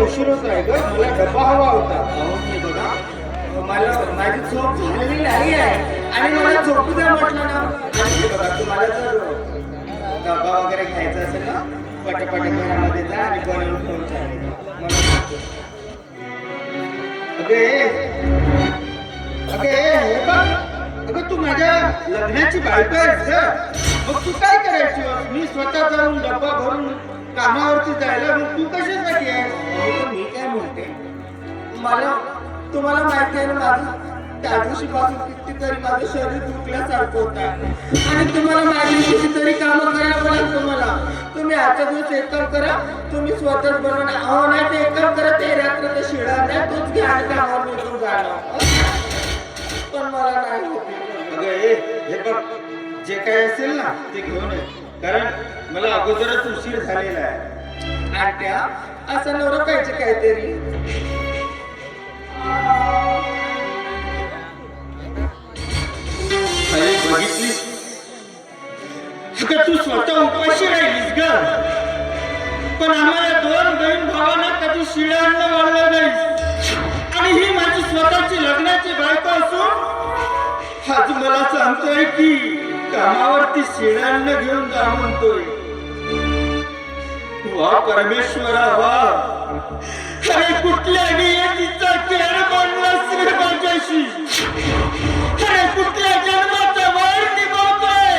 उशीर होत आहे ग, मला डब्बा हवा होता. हे बघा, मला माझी झोप झालेली नाही आहे आणि मला झोपू द्या म्हटलं ना. हे बघा, तुम्हाला जर डब्बा वगैरे खायचा असेल ना, पटापट घरामध्ये जा आणि बनवून ठेवून चालेल. अगे अगे हे बघ, अगं तू माझ्या लग्नाची बायको आहेस ग, मग तू काय करायची? मी स्वतः जाऊन डब्बा भरून कामावरती जायला, मग तू कशासाठी आहे? मी काय म्हणते, मला तुम्हाला माहिती आहे ना, माझं त्या दिवशीपासून कितीतरी माझं शरीर दुखल्यासारखं होत आहे आणि तुम्हाला माझी कितीतरी कामं करावं लागतं मला. तुम्ही आजचा दिवस एक काम करा, तुम्ही स्वतःच बनवून अहो नाही ते एक काम करा, ते रात्र शिळा नाही तोच घ्या आणि कामावर निघून जाणं. पण मला नाही होत. अगं हे बघ, जे काही असेल ना ते घेऊन ये, कारण मला अगोदरच उशीर झालेला आहे. आणि त्या असं नवरं पाहिजे काहीतरी. बघितलीस तू स्वतः उपाशी राहिलीस ग, पण आम्हाला दोन बहीण भावांना कधी शिळं अन्न वाढलं नाहीस. आणि ही माझी स्वतःची लग्नाची बायको असून आज मला सांगतोय की कामावरती शिळं अन्न घेऊन जा म्हणतोय. वा परमेश्वरा वा, अरे कुठल्या नियतीचा खेळ बनलास रे माझ्याशी, अरे कुठल्या जन्माचा वार निभावतोय.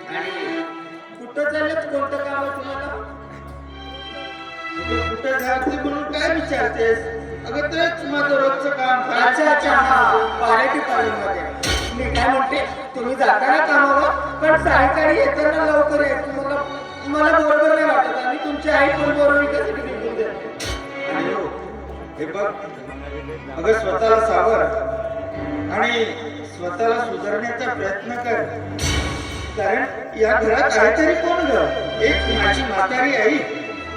आणि कुठं झालं, कोणतं काम आहे तुम्हाला? कुठं जायचं म्हणून काय विचारतेस? अगं तेच माझं रोजचं काम. अच्छा अच्छा, हा पार्टी पार्लरमध्ये. मी काय म्हणते, तुम्ही जाता ना कामावर, पण सायंकाळी येताना लवकर या. मला बरोबर नाही वाटत आणि तुमची आई पण बरोबर कधी निघून देते. हे बघ, अगं स्वतःला सावर आणि स्वतःला सुधारण्याचा प्रयत्न कर, कारण या घरात आहे तरी कोण ग? एक माझी म्हातारी आई,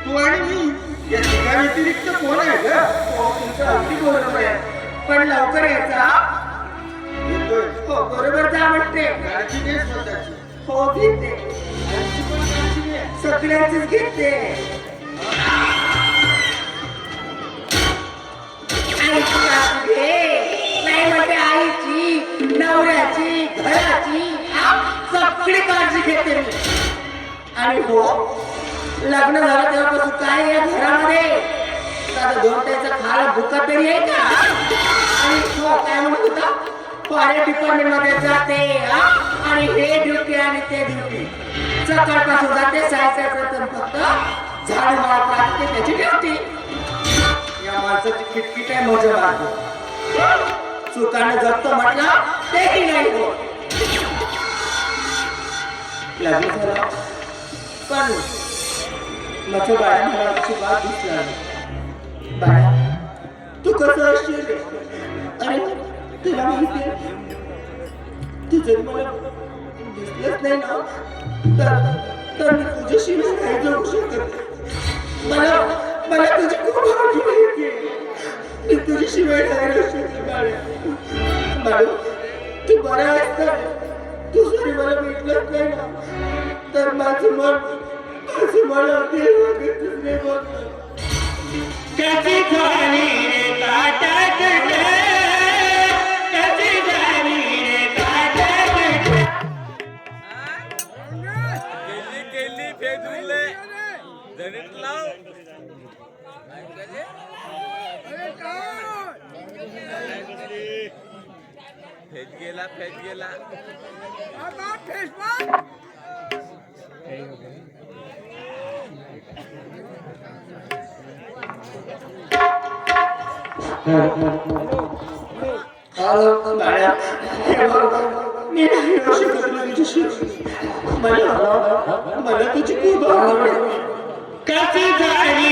तू आणि मी, या तिघा व्यतिरिक्त कोण आहे ग? तुमचं अगदी बरोबर आहे, पण लवकर यायचा. हो बरोबर जा म्हणते. काळजी घे स्वतःची. हो घेते, सगळ्यांचीच घेते. नाही म्हणते, आईची, नवऱ्याची, घराची सगळी काळजी घेते मी. आणि हो, लग्न झालं तेव्हापासून काय या घरामध्ये दोन त्याचा खाला भुका तरी आहे का? आणि हो काय म्हणत होता, पाण्या डिपार्टमेंट मध्ये जाते आणि हे ड्युटी आणि ते ड्युटी. सकाळपासून जाते, सायंकाळपर्यंत फक्त झाड मारत राहते, त्याची ड्युटी. या माणसाची किटकिट आहे मजा लागतो. चुकाने जगतो म्हटलं तेही नाही होत. लग्न झालं पण माझ्या बाळा मला अशी बात दिसला. बाळा तू कसं असशील? अरे तुला माहिती आहे, तू जर मला दिसलंच नाही ना तर मी तुझ्याशी नाही जगू शकत. मला तुझी खूप आठवण येते. मी तुझ्याशिवाय नाही राहू शकत. बाळू तू बरा असता, तू जरी मला भेटलंच नाही ना तर माझं मन अगदी नाही होत. कधी झाली रे ताटात फेज गेला मला तुझी खूप आवड. कशी झाली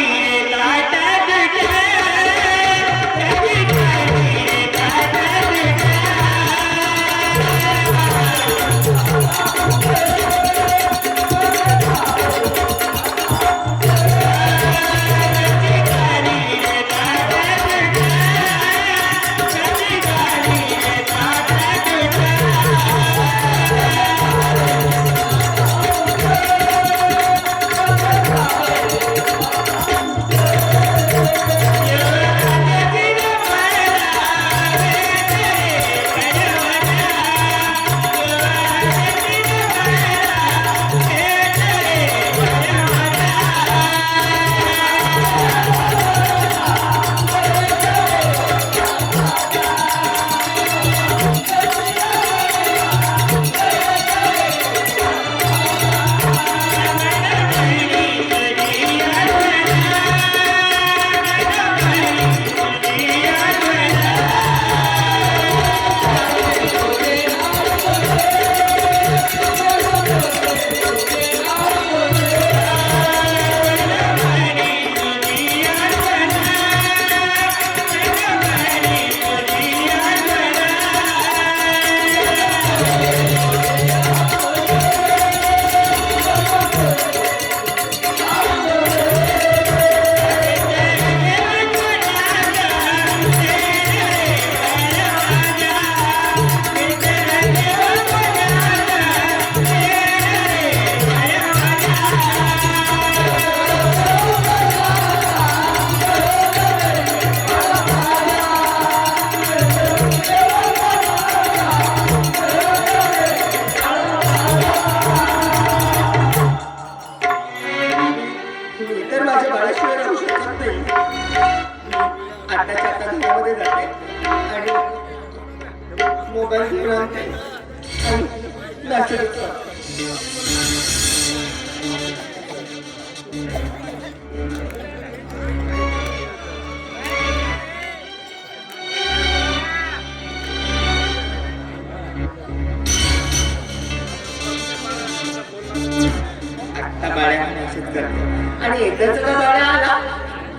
त्या बाळ्या मेसेज करते आणि एकदाच का बाळ्या आला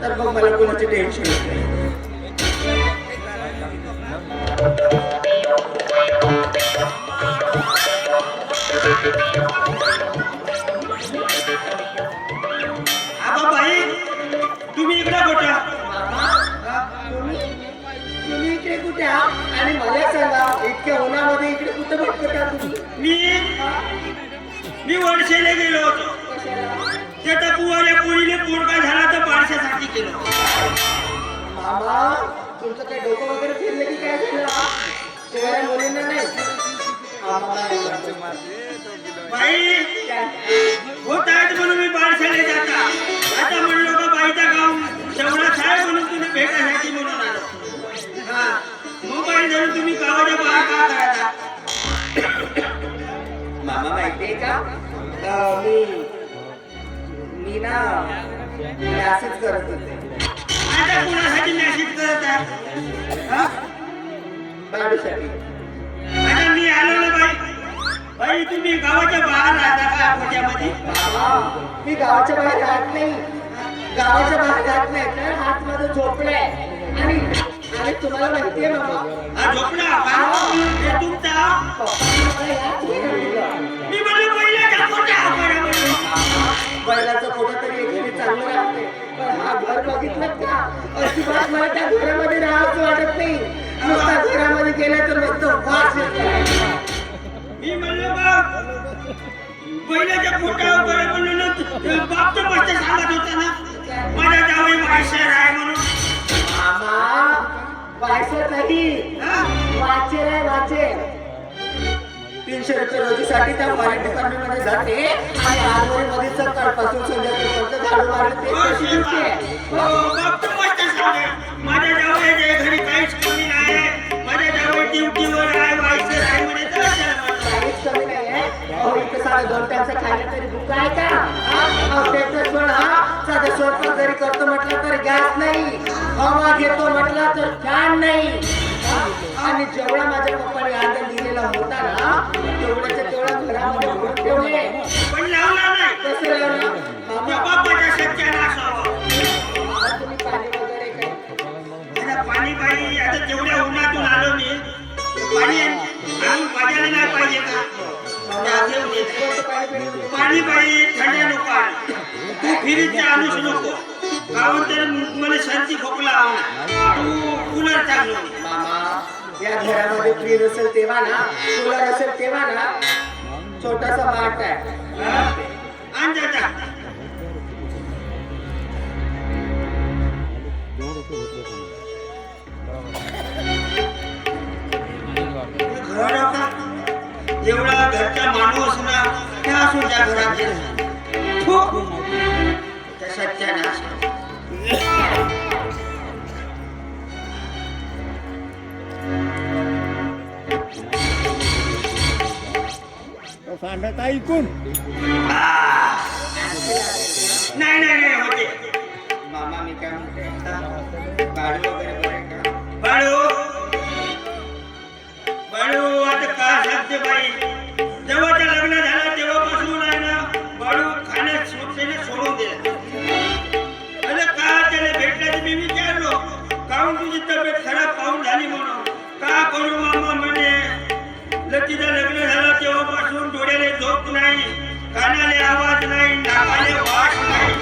तर मग मला कोणाचे टेन्शन येत नाही. आबा बाई तुम्ही इकडे कुठं? तुम्ही इकडे कुठे आहात आणि मला सांगा इतक्या उन्हामध्ये इकडे कुठे भेटता तुम्ही? मी वर्षेला गेलो होतो. त्या पुवाल्या पुरीने पोरका झाला तर बारशासाठी केलं. मामा तुमचं काही डोकं वगैरे फिरलं की काय झालं? तेवढ्या मुलींना नाही बाई होत आहेत म्हणून मी बारशाला जाता. आता म्हणलो का बाईचा गाव जेवढाच आहे म्हणून तुम्ही भेटायसाठी म्हणून आलो. हा मोबाईल धरून तुम्ही गावाच्या बाहेर का करायचा? मामा माहितीये का मी ना असंच करत होते. आता कुणासाठी मेसेज करत आहे? हा? बाळूसाठी. आता मी आलो ना बाई. बाई तुम्ही गावाच्या बाहेर राहता का खोट्यामध्ये? मी गावाच्या बाहेर राहत नाही. गावाच्या बाहेर राहत नाही तर हात मध्ये झोपलाय आणि आणि तुम्हाला माहितीये मामा हा झोपला का? हे तुमचा मी म्हणलं पहिल्याचा खोटा बैलाचं फोटो तरी एखादी चांगलं लागते पण हा घर बघितलं का अजिबात मला त्या घरामध्ये राहावंसं वाटत नाही. नुसता घरामध्ये गेलं तर मस्त वास येतो. मी म्हणलं बा पहिल्याच्या खोट्यावर बरं म्हणून बापचं पट्ट सांगत होता ना माझ्या जावई वायसर आहे म्हणून. मामा वायसर नाही हा? वाचेर आहे वाचेर. 300 रुपये रोजीसाठी त्या मराठी डिपार्टमेंटमध्ये जाते आणि आजवरमध्ये सकाळपासून संध्याकाळपर्यंत झाडू मारते. बापचं पट्ट सांगे माझ्या जावईच्या घरी काहीच कमी नाही. माझ्या जावई ड्युटीवर आहे वायसर आहे म्हणे तर काहीच कमी नाही आहे. अहो इथं साधं 2 टाइमचं खायला तरी भूक आहे का? अहो त्याचा सोड हा साधं स्वयंपाक जरी करतो म्हटलं तर गॅस नाही. हवा घेतो म्हटलं तर फॅन नाही. आणि जेवढा माझ्या पप्पाने आदर दिलेला होता ना तेवढ्याच्या तेवढ्या घरामध्ये भरून ठेवले. पण लावला नाही. कसं लावलं? त्या मामा बापाच्या सत्यानाश हवा. तुम्ही पाणी वगैरे काय आता पाणी बाई आता जेवढ्या उन्हातून आलो मी पाणी आणून पाजायला नाही पाहिजे का? त्या घेऊन येते. कोणतं पाणी पिण्याचं? पाणी बाई थंड नको आणू. तू फिरीचं आणूच नको. गावात तर मला सर्दी खोकला आला. तू कूलर चांगलं घे. मामा या घरामध्ये फ्रीज असेल तेव्हा ना कूलर असेल तेव्हा ना छोटासा माठ आहे. हा? आण जा जा. घर होता एवढा घरचा माणूस ना त्या असून त्या घरात गेला. थू. त्या सत्यानाश. सांडत ऐकून नाही नाही नाही होते. मामा मी काय म्हणते गाडी वगैरे बरं का? बाळू बाळू आता का सांगते बाई जेव्हा त्या लग्न झालं तेव्हापासून आहे ना बाळू खाण्यात सोडून दिला. अरे का त्याला भेटल्याचं मी विचारलो काहून तुझी तब्येत खराब पाहून झाली म्हणून. का करू मामा म्हणे लतीचं लग्न झालं तेव्हापासून डोळ्याला झोप नाही, कानाले आवाज नाही, नाकाले वास नाही,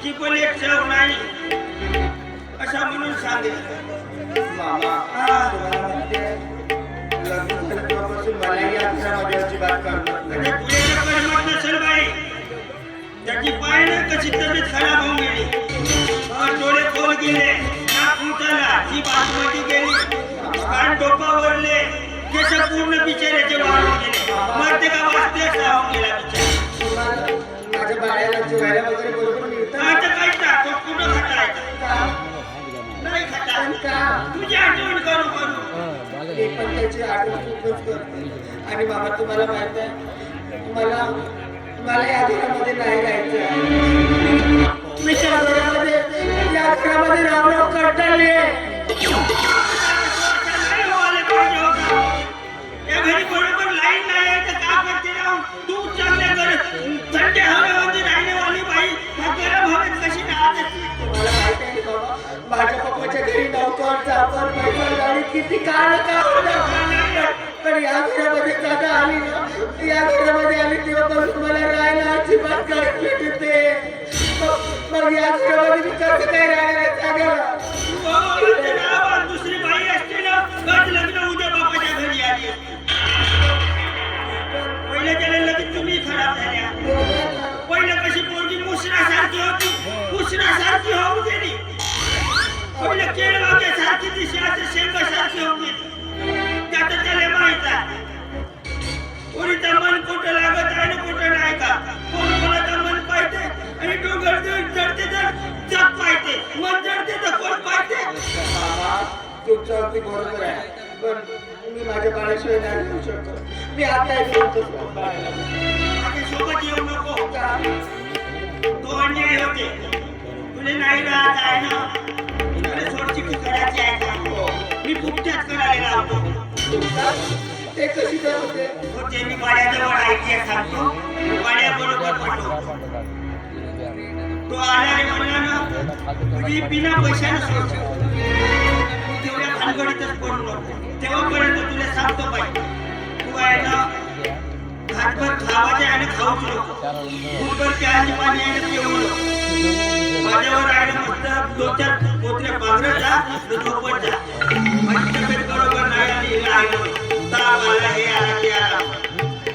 जिभेले चव नाही असा म्हणून सांगितलं. मामा तुम्हाला म्हणते लग्न झालं तेव्हापासून मलाही या घरामध्ये अजिबात करमत नाही. म्हणजे तुझ्या करमत नसेल बाई. त्याची पाय ना कशी तब्येत खराब होऊन गेली. डोळे खोल गेले, नाक उतरला, जीभ आतमध्ये गेली, कान डोकावरले, केस पूर्ण बिचाऱ्याचे वाळून गेले. मरते का वाचते असा होऊन गेला बिचारा. तुम्हाला माझ्या बाळाला जेवायला वगैरे बरोबर मिळतं ना? आता काय तो कुठं खाता येतं? नाही पण खाता. का? तुझी आठवण करू करू. मी पण त्याची आठवण खूपच करते. आणि बाबा तुम्हाला माहित आहे मला या घरामध्ये नाही राहायचं. मी त्या घरामध्ये या घरामध्ये राहणं कंटाळले. या घरी बरोबर लाईन नाही आहे तर का करते राहून तू चांगल्या कर थंड हवेवर माझ्या पप्पाच्या घरी नोकर चाकर पैसा गाडी किती काळ पण या घरामध्ये जागा आली ना, या घरामध्ये आली तेव्हापासून मला राहायला अजिबात काय भेटते. मग या घरामध्ये मी कसं काय राहायला जागा. दुसरी बाई असते ना तर लग्न उद्या बापाच्या घरी आली असते. पहिले त्याला लगेच तुम्ही खराब झाल्या. पहिले कशी पोरगी मुसरासारखी होती, मुसरासारखी होऊ गेली. पहिले केळवाग्यासारखी दिशी आता शेंगासारखी होऊ गेली. त्याचं त्याला माहित आहे कोणीचं मन कुठं लागत आहे ना कुठं नाही का. कोण कोणाचं मन पाहिजे आणि डोंगर जडते तर जग पाहिजे, मन जडते तर कोण पाहिजे. तुमचं अगदी बरोबर आहे, पण मी माझ्या बाळाशिवाय नाही येऊ शकतो. मी आता माझ्यासोबत येऊ नको. तो अन्याय होते. तुला नाही राहत आहे ना, तुला सोडची करायची आहे का. मी फुकट्यात करायला लावतो. ते कशी करत होते. होते मी वाड्याजवळ आयडिया सांगतो, वाड्याबरोबर पाठवतो. तो आल्याने म्हणला ना तुझी बिना पैशानं सोडतो. तेवढ्या भानगडीतच पडू नको. तेव्हापर्यंत तुला सांगतो बाई, तू आहे ना घाटभर खावायचे आणि खाऊच नको. फुटभर प्यायचे पाणी आणि पिऊ नको. माझ्यावर आहे ना मस्त 2-4 पोत्र्या पांघरत जा, झोपत जा. माझी तब्येत बरोबर नाही आली राहिलो. ताप आला, हे आला ते आला.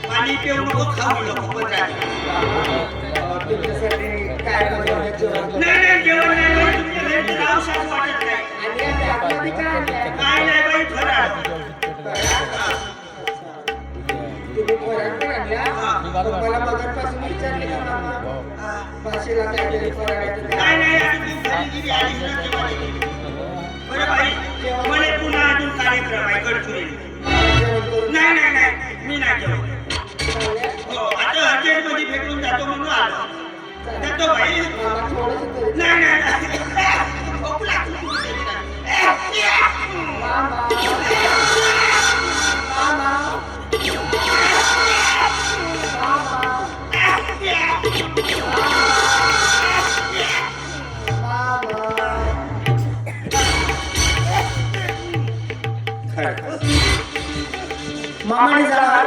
पाणी पिऊ नको, खाऊ नको. तुमच्यासाठी काय बनवायचं. नाही जेवण नाही बाई, तुमच्या घरी तर राहूशाच वाटत नाही. काय नाही बाई फराळ. तुम्ही फराळ पण आणला. मला मगापासून विचारले का मामा भाषेला काहीतरी फराळ. काय नाही आणि तू घरी गेली आलीस ना तेव्हा येते. बरं बाई मला पुन्हा अजून कार्यक्रम आहे गडचुरीला. नाही मी नाही जेवण. हो आता अर्जंटमध्ये भेटून जातो म्हणून आलो. जातो बाई. नाही खोकला. मामाने जाणार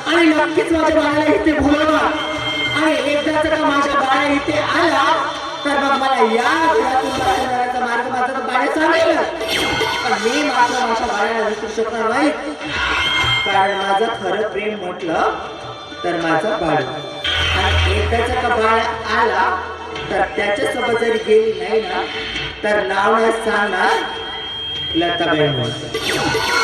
आणि नक्कीच माझ्या बाळाला इथे बोलवा. आणि एकदाच का माझ्या बाळा इथे आला तर मग मला या घरातून बाहेर जाण्याचा मार्ग माझा तर बाहेर सांगेल. पण मी मात्र माझ्या बाळाला विसरू शकणार नाही. कारण माझं खरं प्रेम म्हटलं तर माझा बाळ. आणि एकदाच का बाळ आला तर त्याच्यासोबत जरी गेली नाही ना तर नाव नाही सांगणार लताबाई म्हणून.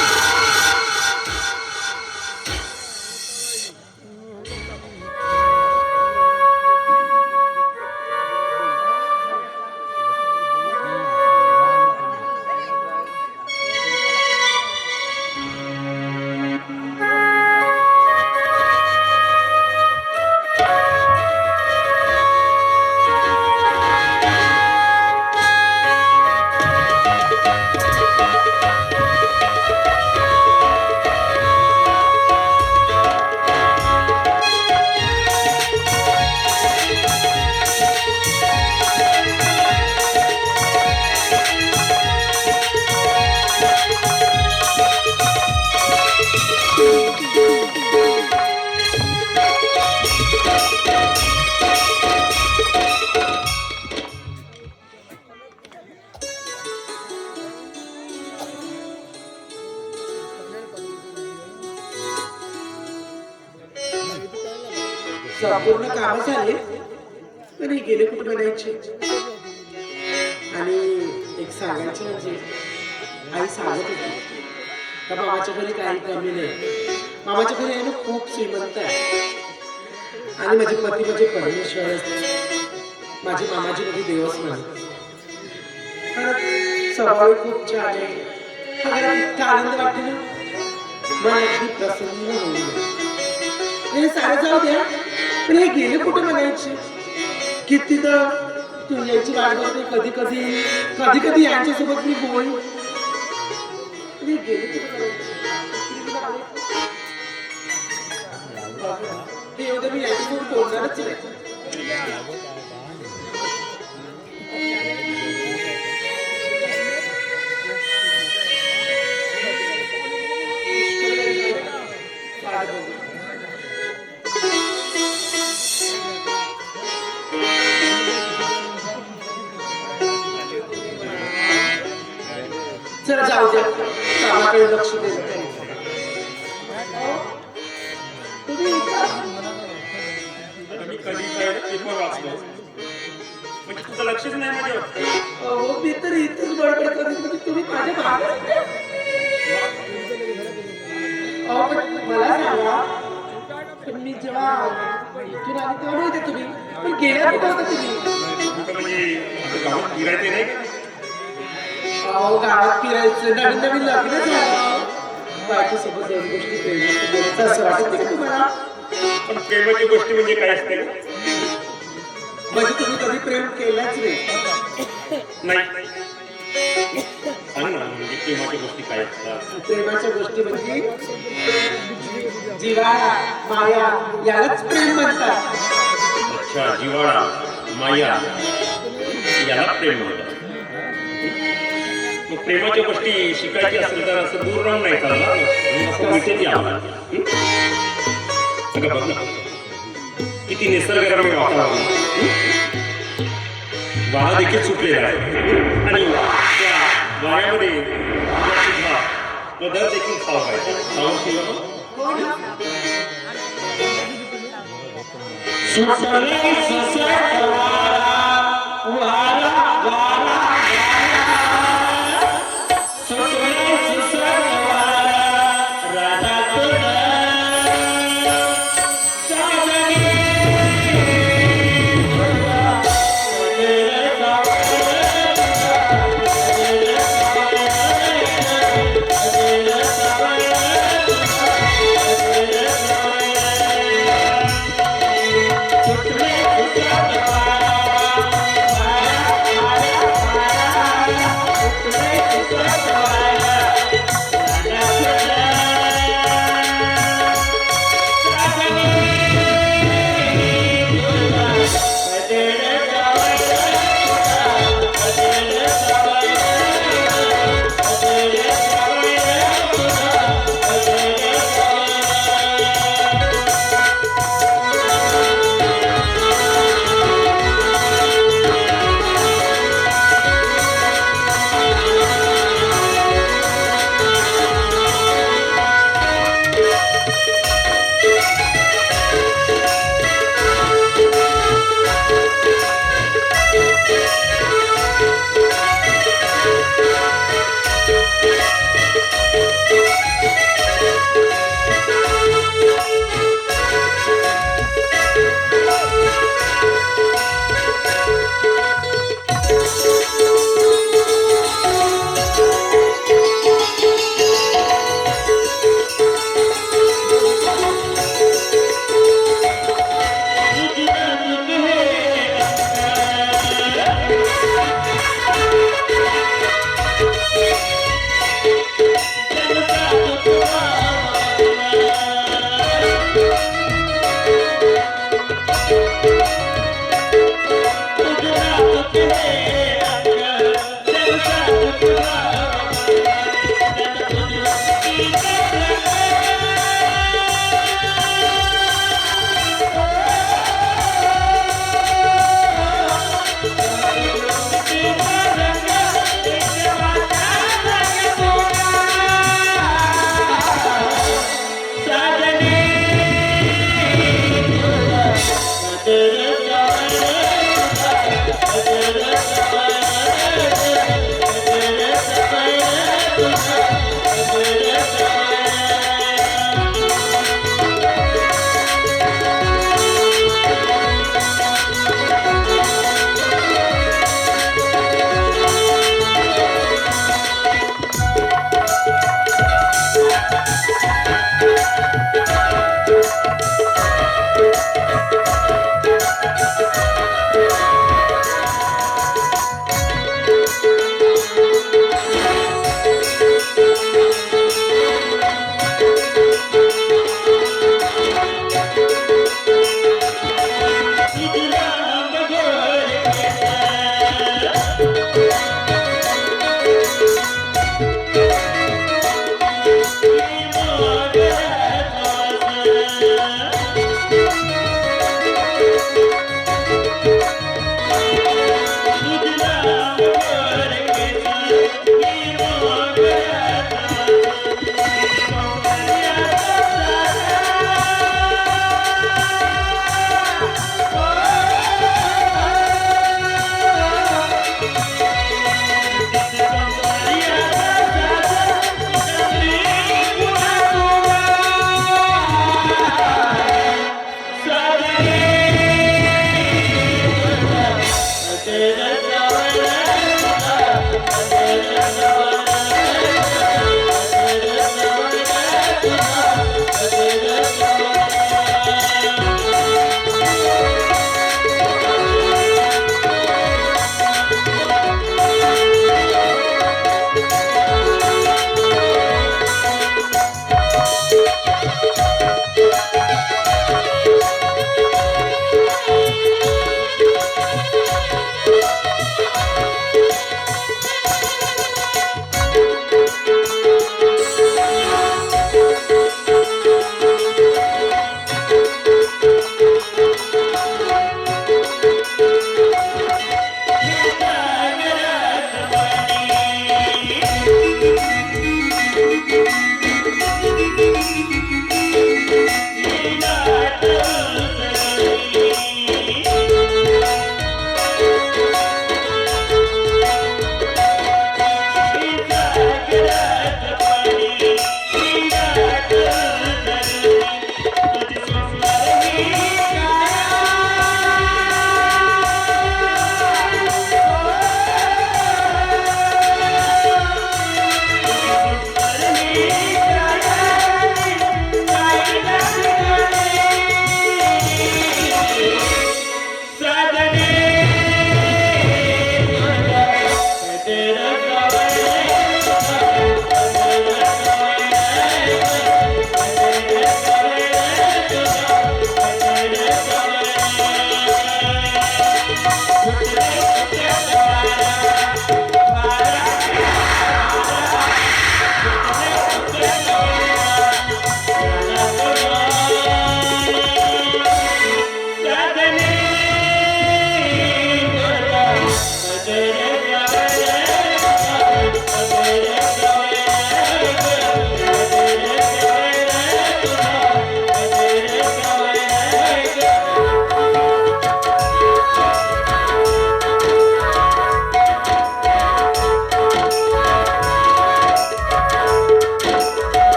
संपूर्ण काम झाले तरी गेले कुठे बनायचे. आणि एक सांगायचं म्हणजे आई सांगत होती का मामाच्या घरी काही कमी नाही. मामाच्या घरी आहे ना खूप श्रीमंत आहे. आणि माझे पती म्हणजे परमेश्वर असते. माझी मामाची म्हणजे देवच नाही. स्वभाव खूप छान आहे. इतका आनंद वाटते ना मला अगदी प्रसन्न होईल. हे सारं जाऊ द्या पण हे गेले कुठे म्हणायचे. किती तर तू यायची वाट बघते. कधी कधी यांच्यासोबत मी बोल. हे गेले कुठे हे एवढं मी यांच्यासोबत बोलणारच नाही. माझ्याकडे लक्ष देत नाही. तुम्ही इथं? मी कधी पेपर वाचलो म्हणजे तुझं लक्षच नाही माझ्यावर. अहो मी तर इथेच बडबड करत होती, तुम्ही माझ्या मागे होते. अहो पण मला सांगा, पण मी जेव्हा इथून आले तेव्हा नव्हते तुम्ही, पण गेल्या कुठं होता तुम्ही? तुझं म्हणजे आता गावात फिरायचं नाही का? अहो गावात फिरायचं, नवीन नवीन लग्न झालं, बायकोसोबत दोन गोष्टी प्रेमाचं बोलायचं असं वाटत नाही का तुम्हाला? पण प्रेमाची गोष्टी म्हणजे काय असते का? म्हणजे तुम्ही कधी प्रेम केलंच नाही. नाही सांग ना म्हणजे प्रेमाच्या गोष्टी काय असतात? प्रेमाच्या गोष्टी म्हणजे जिव्हाळा, माया यालाच प्रेम म्हणतात. अच्छा, जिव्हाळा, माया याला प्रेम म्हणतात. मग प्रेमाच्या गोष्टी शिकायची असेल तर असं दूर राहून नाही चालणार ना, असं विषयच यावं. बघ ना किती निसर्गरम्य वातावरण, वारा देखील सुटलेला आहे आणि त्या वाऱ्यामध्ये दर देखील सावक आहे. सावक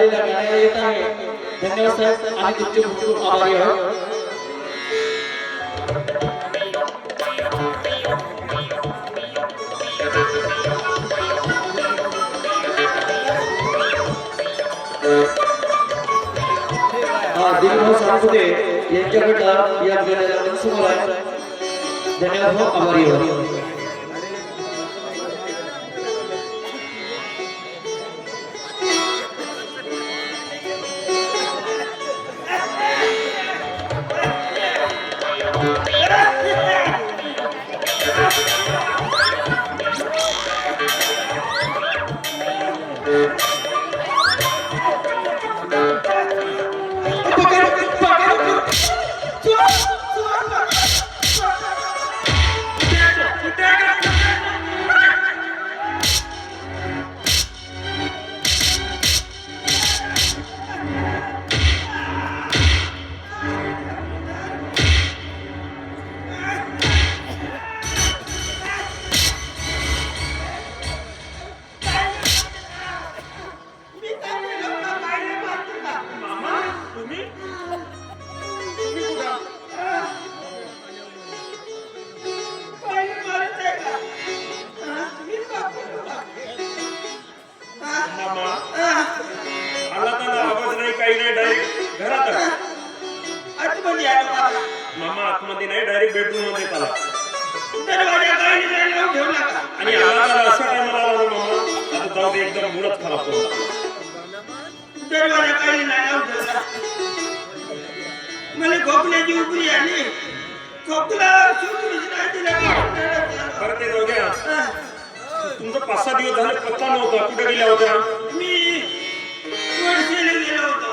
झालेल्या गाण्या येत आहे. धन्यवाद साहेब आणि तुमचे खूप खूप आभारी आहोत. दिलीप सातपुते यांच्याकडनं या गाण्याला समोर आहे. धन्यवाद हो, आभारी आहोत. मामा तुम्ही कुठं? मामा आला तर आवाज नाही काही नाही डायरेक्ट घरात आला. आतमध्ये आलो बाबा. मामा आतमध्ये नाही डायरेक्ट बेडरूम मध्ये आला दरवाजा काही नाही लावून ठेवला का? आणि आला तर असा टायमाला आला मामा आता जाऊ दे एकदम मूडच खराब होता. दरवाजा काही नाही लावून ठेवला. मला खोकल्याची उपरी आली. खोकला सुटूच नाही दिला. बरं ते जाऊ द्या. तुमचा 5-6 दिवस झाले पत्ता नव्हता कुठे गेल्या होत्या? मी वडसेला गेलो होतो.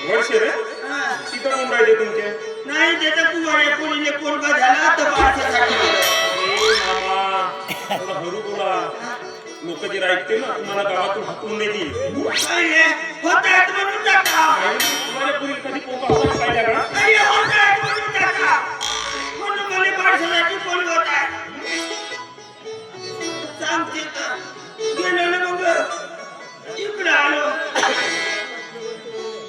वर्षे रे हा. तिथं कोण राहिले तुमचे? नाही त्याचा कुवाड्या पोरीने पोरगा झाला तर पाठीसाठी गेलो. ए मामा थोडा हळू बोला. लोक जे ऐकते ना तुम्हाला गावातून हाकून देतील. काय रे? होतायत म्हणून टाका. तुम्हाला पूर्वी कधी पोका होता पाहिला का? अरे होतायत म्हणून टाका. म्हणून मला पाठीसाठी बोलवत आहे. सांगते तर. गेलो ना मग इकडं आलो.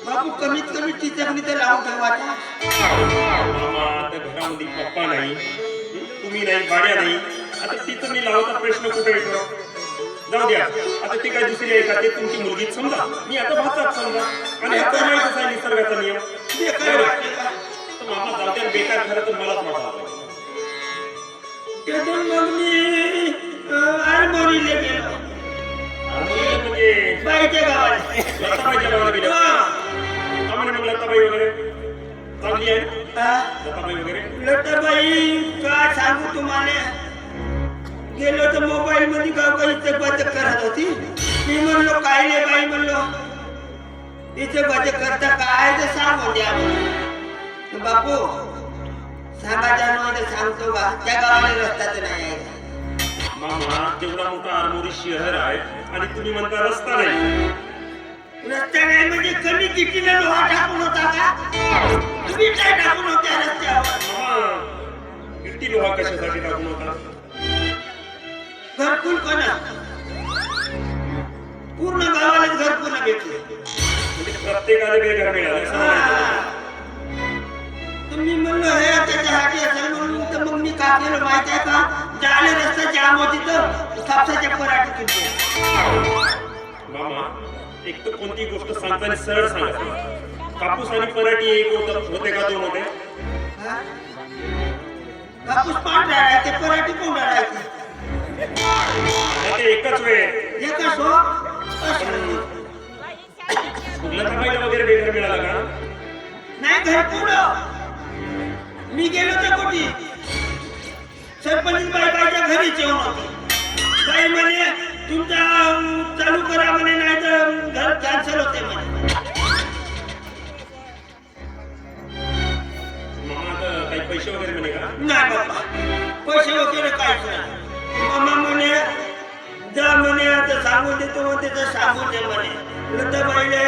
बाबू कमीत कमी टीचरनी तर लावून ठेवायचा. मामा त्या घरामध्ये पप्पा नाही तुम्ही नाही भाड्या नाही आता तिथं मी लावता प्रश्न कुठे येतो? जाऊ द्या आता ती काय दुसरी आहे का ते तुमची मुलगीच समजा मी आता भाचाच समजा आणि आता माहितच आहे निसर्गाचा नियम. बेकार वाटते का? तर मामा जाऊ द्या बेकार खरं तर मलाच वाटतं. त्यातून मग मी आरमोरीला गेलो. म्हणजे बाईच्या गावाला. लताबाईच्या गावाला गेले आम्हाला मग लताबाई वगैरे चांगली आहे लताबाई वगैरे. लताबाई का सांगू तुम्हाला गेलो तर मोबाईल मध्ये गावकाही बचत करत होती. मी म्हणलो काय रे बाई म्हणलो तिचे बचत करता काय ते सांगू द्या म्हणून. बापू सांगायच्या नव्हतं सांगतो का त्या गावाला रस्ता तर नाही आहे. मामा तेवढा मोठा आरमोरी शहर आहे आणि तुम्ही म्हणता रस्ता नाही. रस्ता नाही म्हणजे कमी कितीला लोहा टाकून होता का? तुम्ही काय टाकून होत्या रस्त्यावर? मामा गिट्टी लोहा कशासाठी टाकून होता? घरकुल कोणा पूर्ण गावालाच घरकुल भेटले. म्हणजे प्रत्येकाला बेघर मिळालं असं म्हणायचं. तुम्ही म्हणलो हे त्याच्यासाठी असेल म्हणून तर मग मी का केलं माहिती आहे का? जाले रस्ता जाम होती तर कापसाच्या पराठीतून गेलो. मामा एक तर कोणती गोष्ट सांगताना सरळ सांगा. कापूस आणि पराठी एक होते का दोन होते? हा? कापूस पांढरा आहे ते पराठी कोंढा राहायची. ते एकच वेळ एकच हो लताबाईला वगैरे बेघर मिळाला का? नाही घरकुल. मी गेलो तर कुठे सरपंच बाईच्या घरीच येऊन होतो. बाई म्हणे तुमचा चालू करा म्हणे नाही तर घर कॅन्सल होते म्हणे. मामा आता काही पैसे वगैरे म्हणे का? नाही बाबा पैसे वगैरे काहीच नाही. मामा म्हणे जा म्हणे आता सांगून देतो म्हणते तर सांगून दे म्हणे. लताबाईचे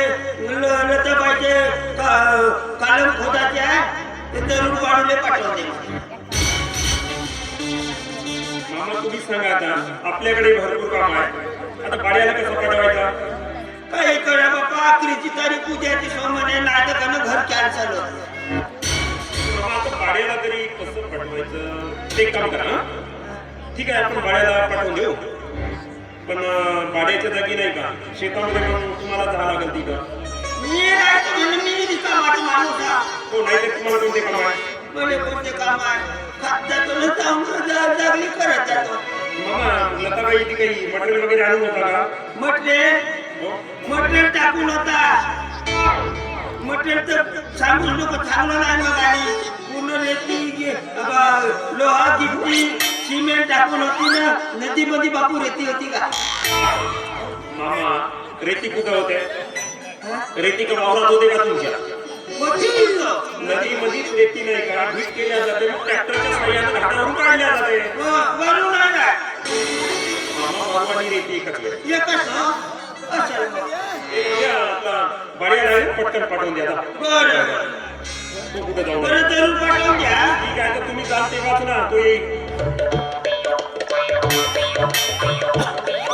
कालम खोदाचे आहे ते तरुण वाढवले पाठवते. मामा तुम्ही सांगा आता आपल्याकडे भरपूर काम आहे आता भाड्याला कसं पाठवायचा? काही करा बापा आखरीची तारीख उद्याची सोमने नाटकानं घर कॅन्सल बाबा आता भाड्याला तरी कसं पाठवायचं ते काम करा हं? ठीक आहे आपण भाड्याला पाठवून देऊ पण भाड्याच्या जागी नाही का शेतामध्ये पण तुम्हाला जावं लागेल तिथं मी नाही तर म्हणून मी रिकामाच माणूस हा. हो नाही तर तुम्हाला कोणते काम आहे मला कोणते काम आहे खात जातो ना चांगलं जागली करत जातो मामा लताबाई ती काही मटेरियल वगैरे आणून होता का मटेरियल हो मटेरियल टाकून होता मटेरियल तर सांगू नको चांगलं नाही मग आणि पूर्ण रेती लोहा गिट्टी सिमेंट टाकून होती ना नदीमध्ये बापू रेती होती का मामा रेती कुठं होते रेती का वावरात होते का तुमच्या होती नदीमध्येच रेती नाही का भीट केल्या जाते मग ट्रॅक्टरच्या साह्याने घाटावरून काढल्या जाते वरून आहे मामा वारू आणि रेती एकच वेळ एकच असं भाड्याला पटकन पाठवून द्या आता. बरं तो कुठे जाऊ बरं जरूर पाठवून द्या ठीक आहे तर तुम्ही जाल तेव्हाच ना तो येईल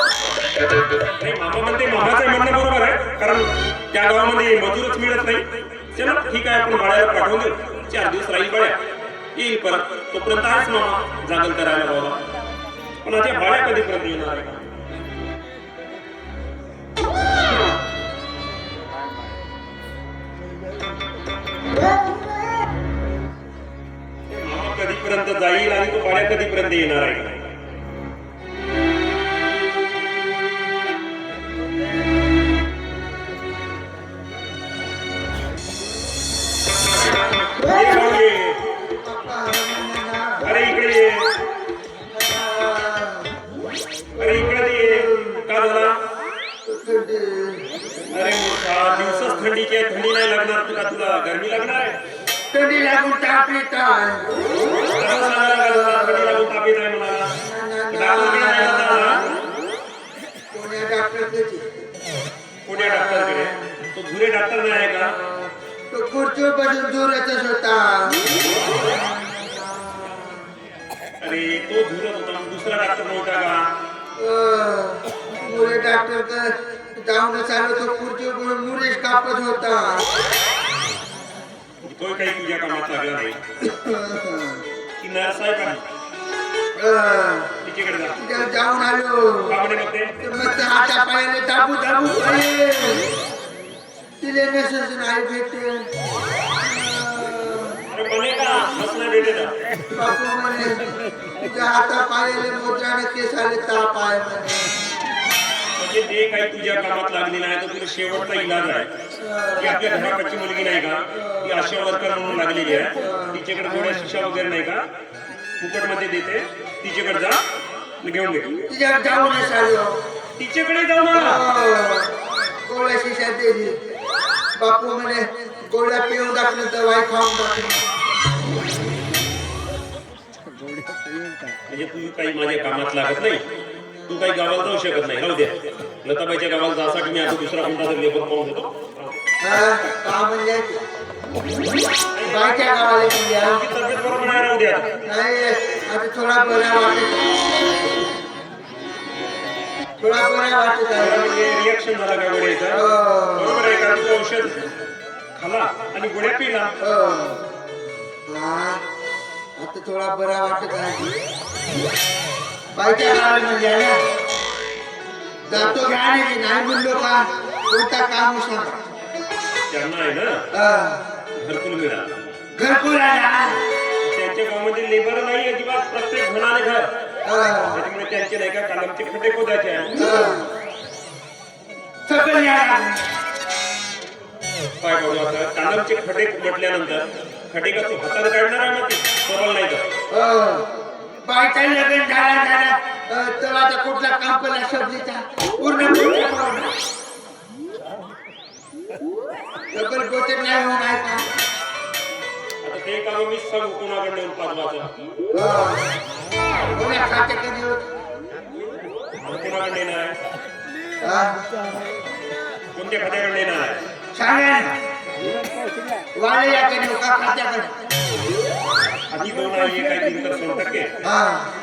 नाही मामा म्हणते मामाचं म्हणणं बरोबर आहे कारण त्या गावामध्ये मजूरच मिळत नाही चला ठीक आहे आपण भाड्याला पाठवून देऊ 4 दिवस राहील भाड्या येईल परत तोपर्यंत आहेच मामा जागल करायला बाबा पण आता भाड्या कधीपर्यंत येणार आहे मामा कधीपर्यंत जाईल आणि तो भाड्या कधीपर्यंत येणार आहे अरे इकडे ये अरे इकडे ये का झाला अरे मोठा दिवसच थंडीची आहे थंडी नाही लागणार तुला तुला गरमी लागणार आहे थंडी लागून ताप येतात थंडी लागून ताप येत आहे मला डॉक्टरकडे नाही जाता कोण्या डॉक्टरकडे कोण्या डॉक्टरकडे तो घुरे डॉक्टर नाही आहे का तो खुर्चीवर बसून जोराचाच होता अरे तो झुरत होता मग दुसरा डॉक्टर नव्हता का मुळे डॉक्टर जाऊन चालू तो खुर्चीवर बसून मुरेश कापत होता तो काही तुझ्या कामात लागला नाही ती नर्स आहे का तिच्याकडे जा तिथे जाऊन आलो कामडे बघते मग ते हाता पायाने दाबू दाबू पडे तिले नसेल नाही भेटते अरे म्हणे का हसणं भेटे का बापू म्हणे तुझ्या हाता पायाले मोत्राने केस आले ताप आहे म्हणे म्हणजे ते काही तुझ्या कामात लागली नाही तर तुला शेवटचा इलाज आहे की आपल्या घराकडची मुलगी नाही का ती आशा वर्कर म्हणून लागलेली आहे तिच्याकडे थोड्या शिशा वगैरे नाही का फुकटमध्ये देते तिच्याकडे जा आणि घेऊन घे तिच्या जाऊनच आलो तिच्याकडे जाऊ ना गोळ्या शिशा दिली बापू म्हणे गोळ्या पिऊन दाखलं तर वाई खाऊन दाखलं म्हणजे तू काही माझ्या कामात लागत नाही तू काही गावाला जाऊ शकत नाही राहू द्या लताबाईच्या गावाला जासाठी मी आता दुसरा कोणता तरी लेबर पाहून देतो का म्हणजे बायच्या गावाला म्हणजे तुमची तब्येत बरोबर नाही राहू द्या नाही आता थोडा बरा वाटत थोडा बरा वाटत आहे रिएक्शन झाला का गोळ्याचा बरोबर आहे कारण तू औषध खाला आणि गोळ्या पिला आता थोडा बरा वाटत आहे बायच्या गावाला म्हणजे ना जातो घ्या नाही म्हणलो का कोणता काम सांगा त्यांना आहे ना घरकुल मिळालं घरकुल आला त्यांच्या गावामध्ये लेबर नाही अजिबात प्रत्येक घराने घर त्याच्यामुळे त्यांचे नाही का कालमचे खड्डे खोदायचे आहे सगळं काय करू आता कालमचे खड्डे म्हटल्यानंतर खड्डे का तू हाताने काढणार आहे मग ते सरळ नाही का बायचा लग्न झाला तर आता कुठला कंपनी शब्दीचा पूर्ण डबल गोटे नाही होणार का आता ते काम मी सांगू कोणाकडे पाजवाचं कोण्या खाते कधी होत कोणाकडे येणार आहे कोणत्या खात्याकडे येणार आहे सांगा वाले याकडे का खात्याकडे आधी दोन आहे एक आहे दिनकर सोनटक्के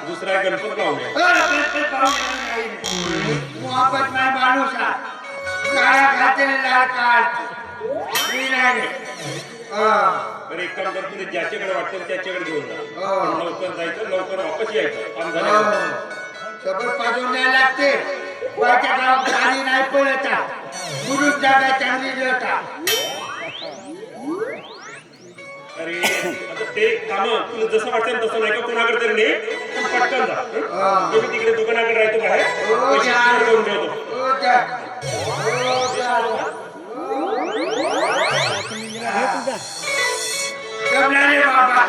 दुसरा आहे गणपत पाहुणे मोहब्बत नाही माणूस काळा खात्याने लाल काढ मी नाही बरं एक काम कर, तुम्ही ज्याच्याकडे वाटतं त्याच्याकडे घेऊन जा. हा. पण लवकर जायचं, लवकर वापस यायचं. काम झालं. सगळं पाजून न्यायला लागते बायच्या गावात पाणी नाही पळत म्हणून जागा चांगली मिळता अरे आता ते काम तुला जसं वाटेल तसं नाही का कोणाकडे तरी ने पण पटकन जा. हं? मी तिकडे दुकानाकडे राहतो बाहेर, पैसे तिकडे करून ठेवतो. जमणारे बाबा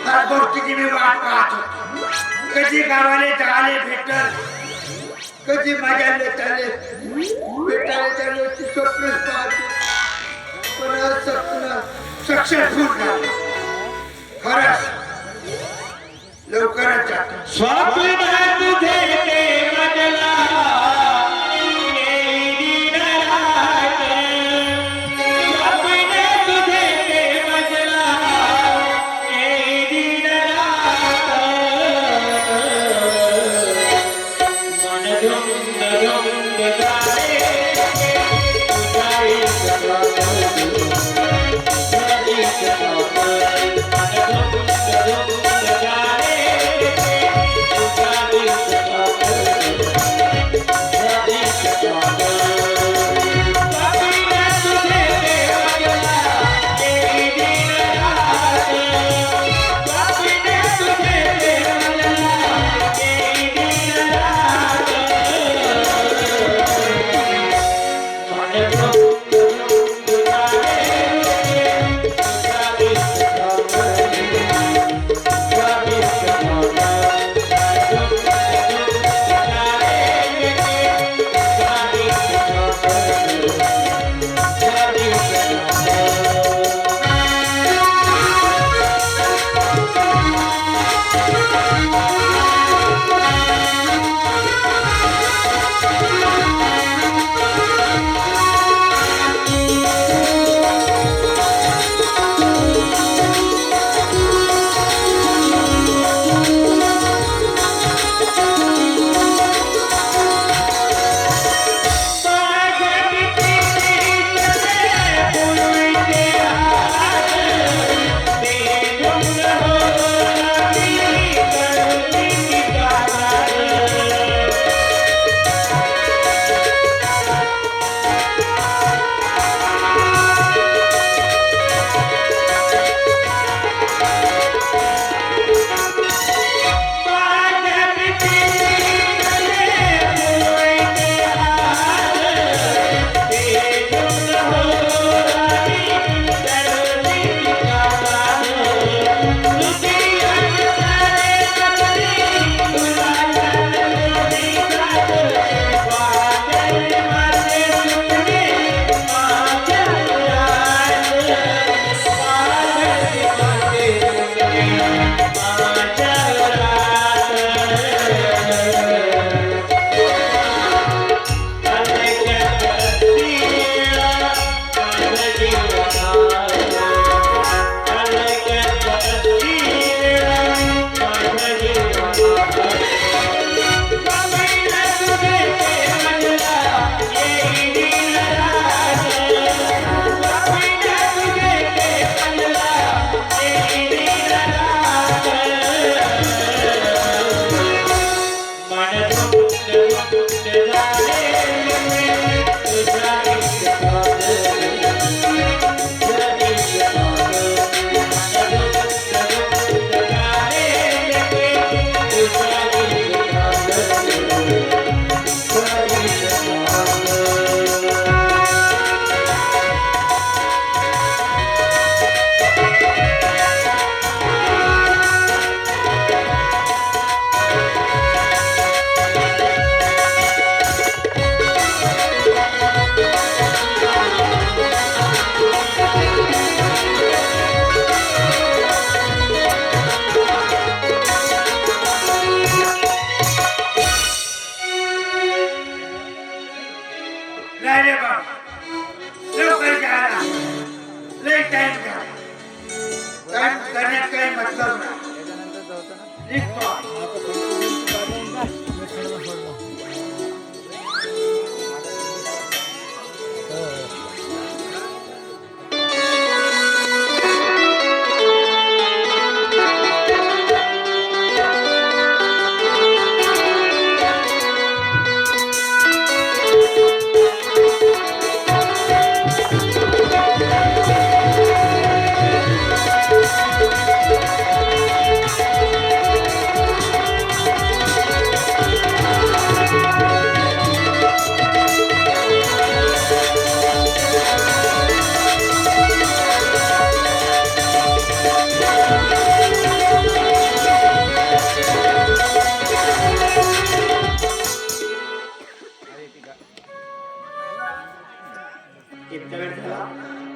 हर गोष्टीची मी वाट पाहत होतो कधी गावाले जाले भेटल कधी माझ्या लेटाले भेटायला जाण्याची स्वप्नच पाहतो पण आज स्वप्न सक्सेसफुल झालं खरंच लवकरच जातो स्वप्न तुझे ते मजला येई नरात. स्वप्न तुझे ते मजला येई नरात. मन धुंद धुंद गाणे तुझ्या एक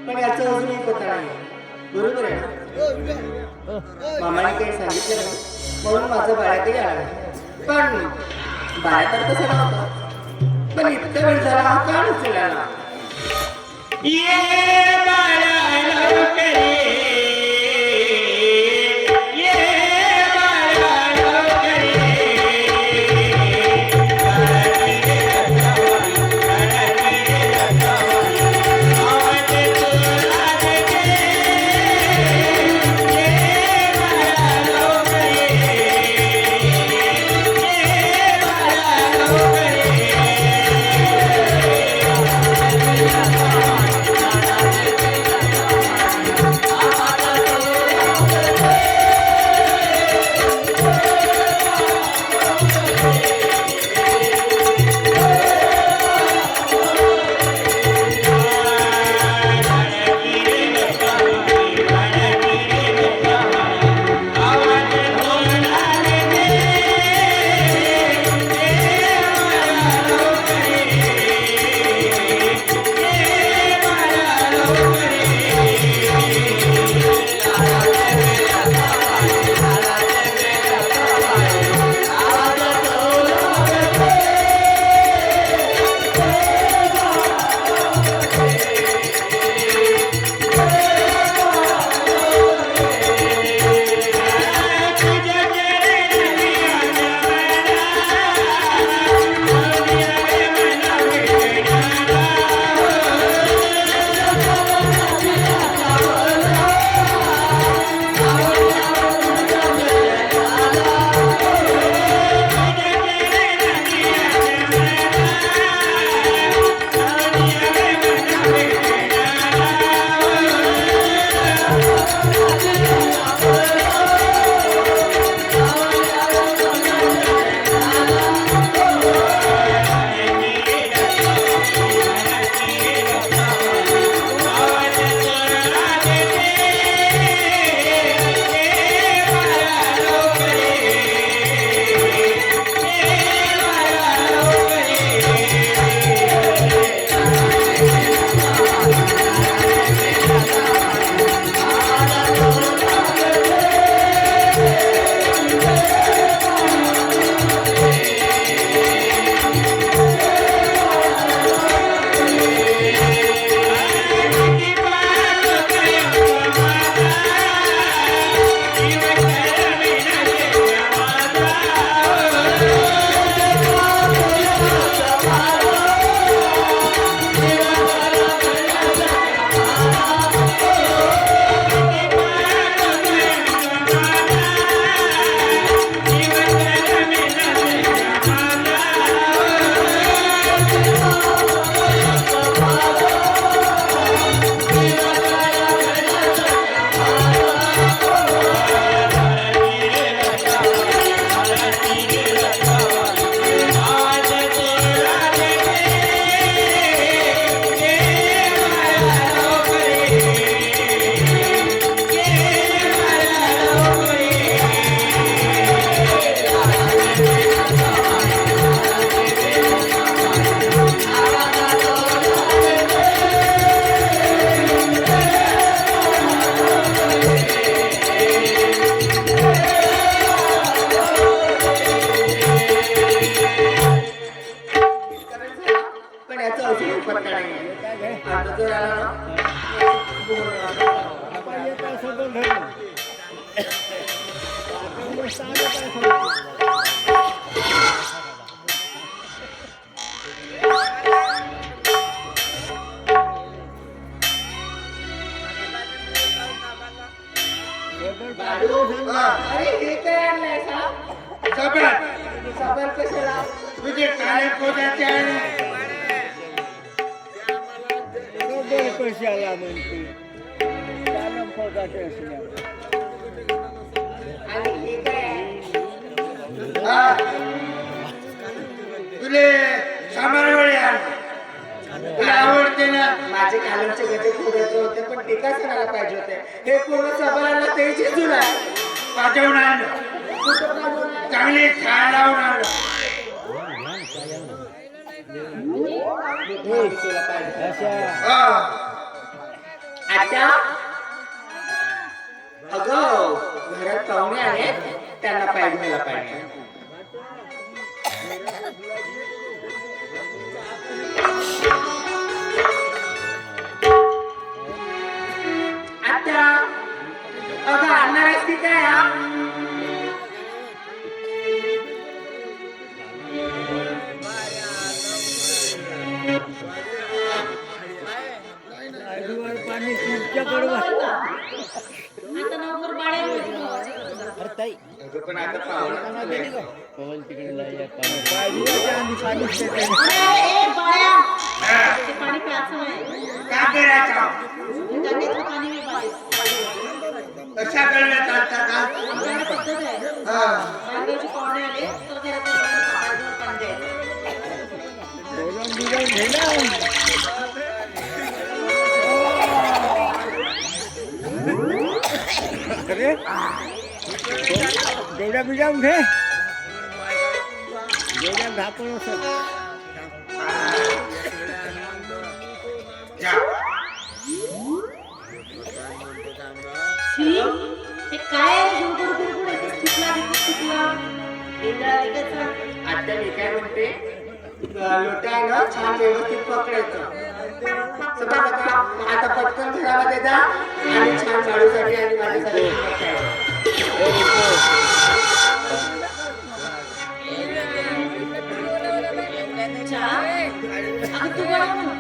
पण याचं अजूनही पत्ता नाही. बरोबर आहे ना? मामाने काही सांगितलं नाही म्हणून माझं बाळ्यातही आलं नाही. पण बाळ्या तर तसं नव्हतं. पण इतका वेळ झाला हा का उचलला ना? ये बाळा लवकरे, ये बाळा लवकरे, अरे हे काय आणलंय का? सबर कशाला? तुझे काळे पोटाचे आणि कशाला म्हणते कालम पोटाचे असल्या आणि हे काय? तुले सामानवळे आण. तुला आवडते ना? माझे कालमचे गटे खोडायचे होते पण ते काय करायला पाहिजे होते? हे पूर्ण सभाला ते शिजून आहे. पाठवून आण. चांगली छान लावून आण. तुला पाहिजे. हा. आत्या अगं घरात पाहुणे आहेत त्यांना पाय घ्यायला पाहिजे आत्या अगं आणणार आहेस की काय हा? अगं पण आता पाहुणा आलाय. पाणी प्यायचं नाही का करायचं टाकीतलं पाणी मी पाहिजे कशा करण्यात चालता का आमच्याकडे पद्धत आहे हा बायकोचे पाहुणे आले तर घरात पाणी द्यायचं जा छी, हे काय गुडगुड येते चिकला ऐकायचं आत्या मी काय म्हणते लोटा आहे ना छान व्यवस्थित पकडायचं समजलं का? आता पटकन घरामध्ये जा आणि छान लाडूसाठी आणि माझ्यासाठी पकडायचं. चहा अगं तू बनव ना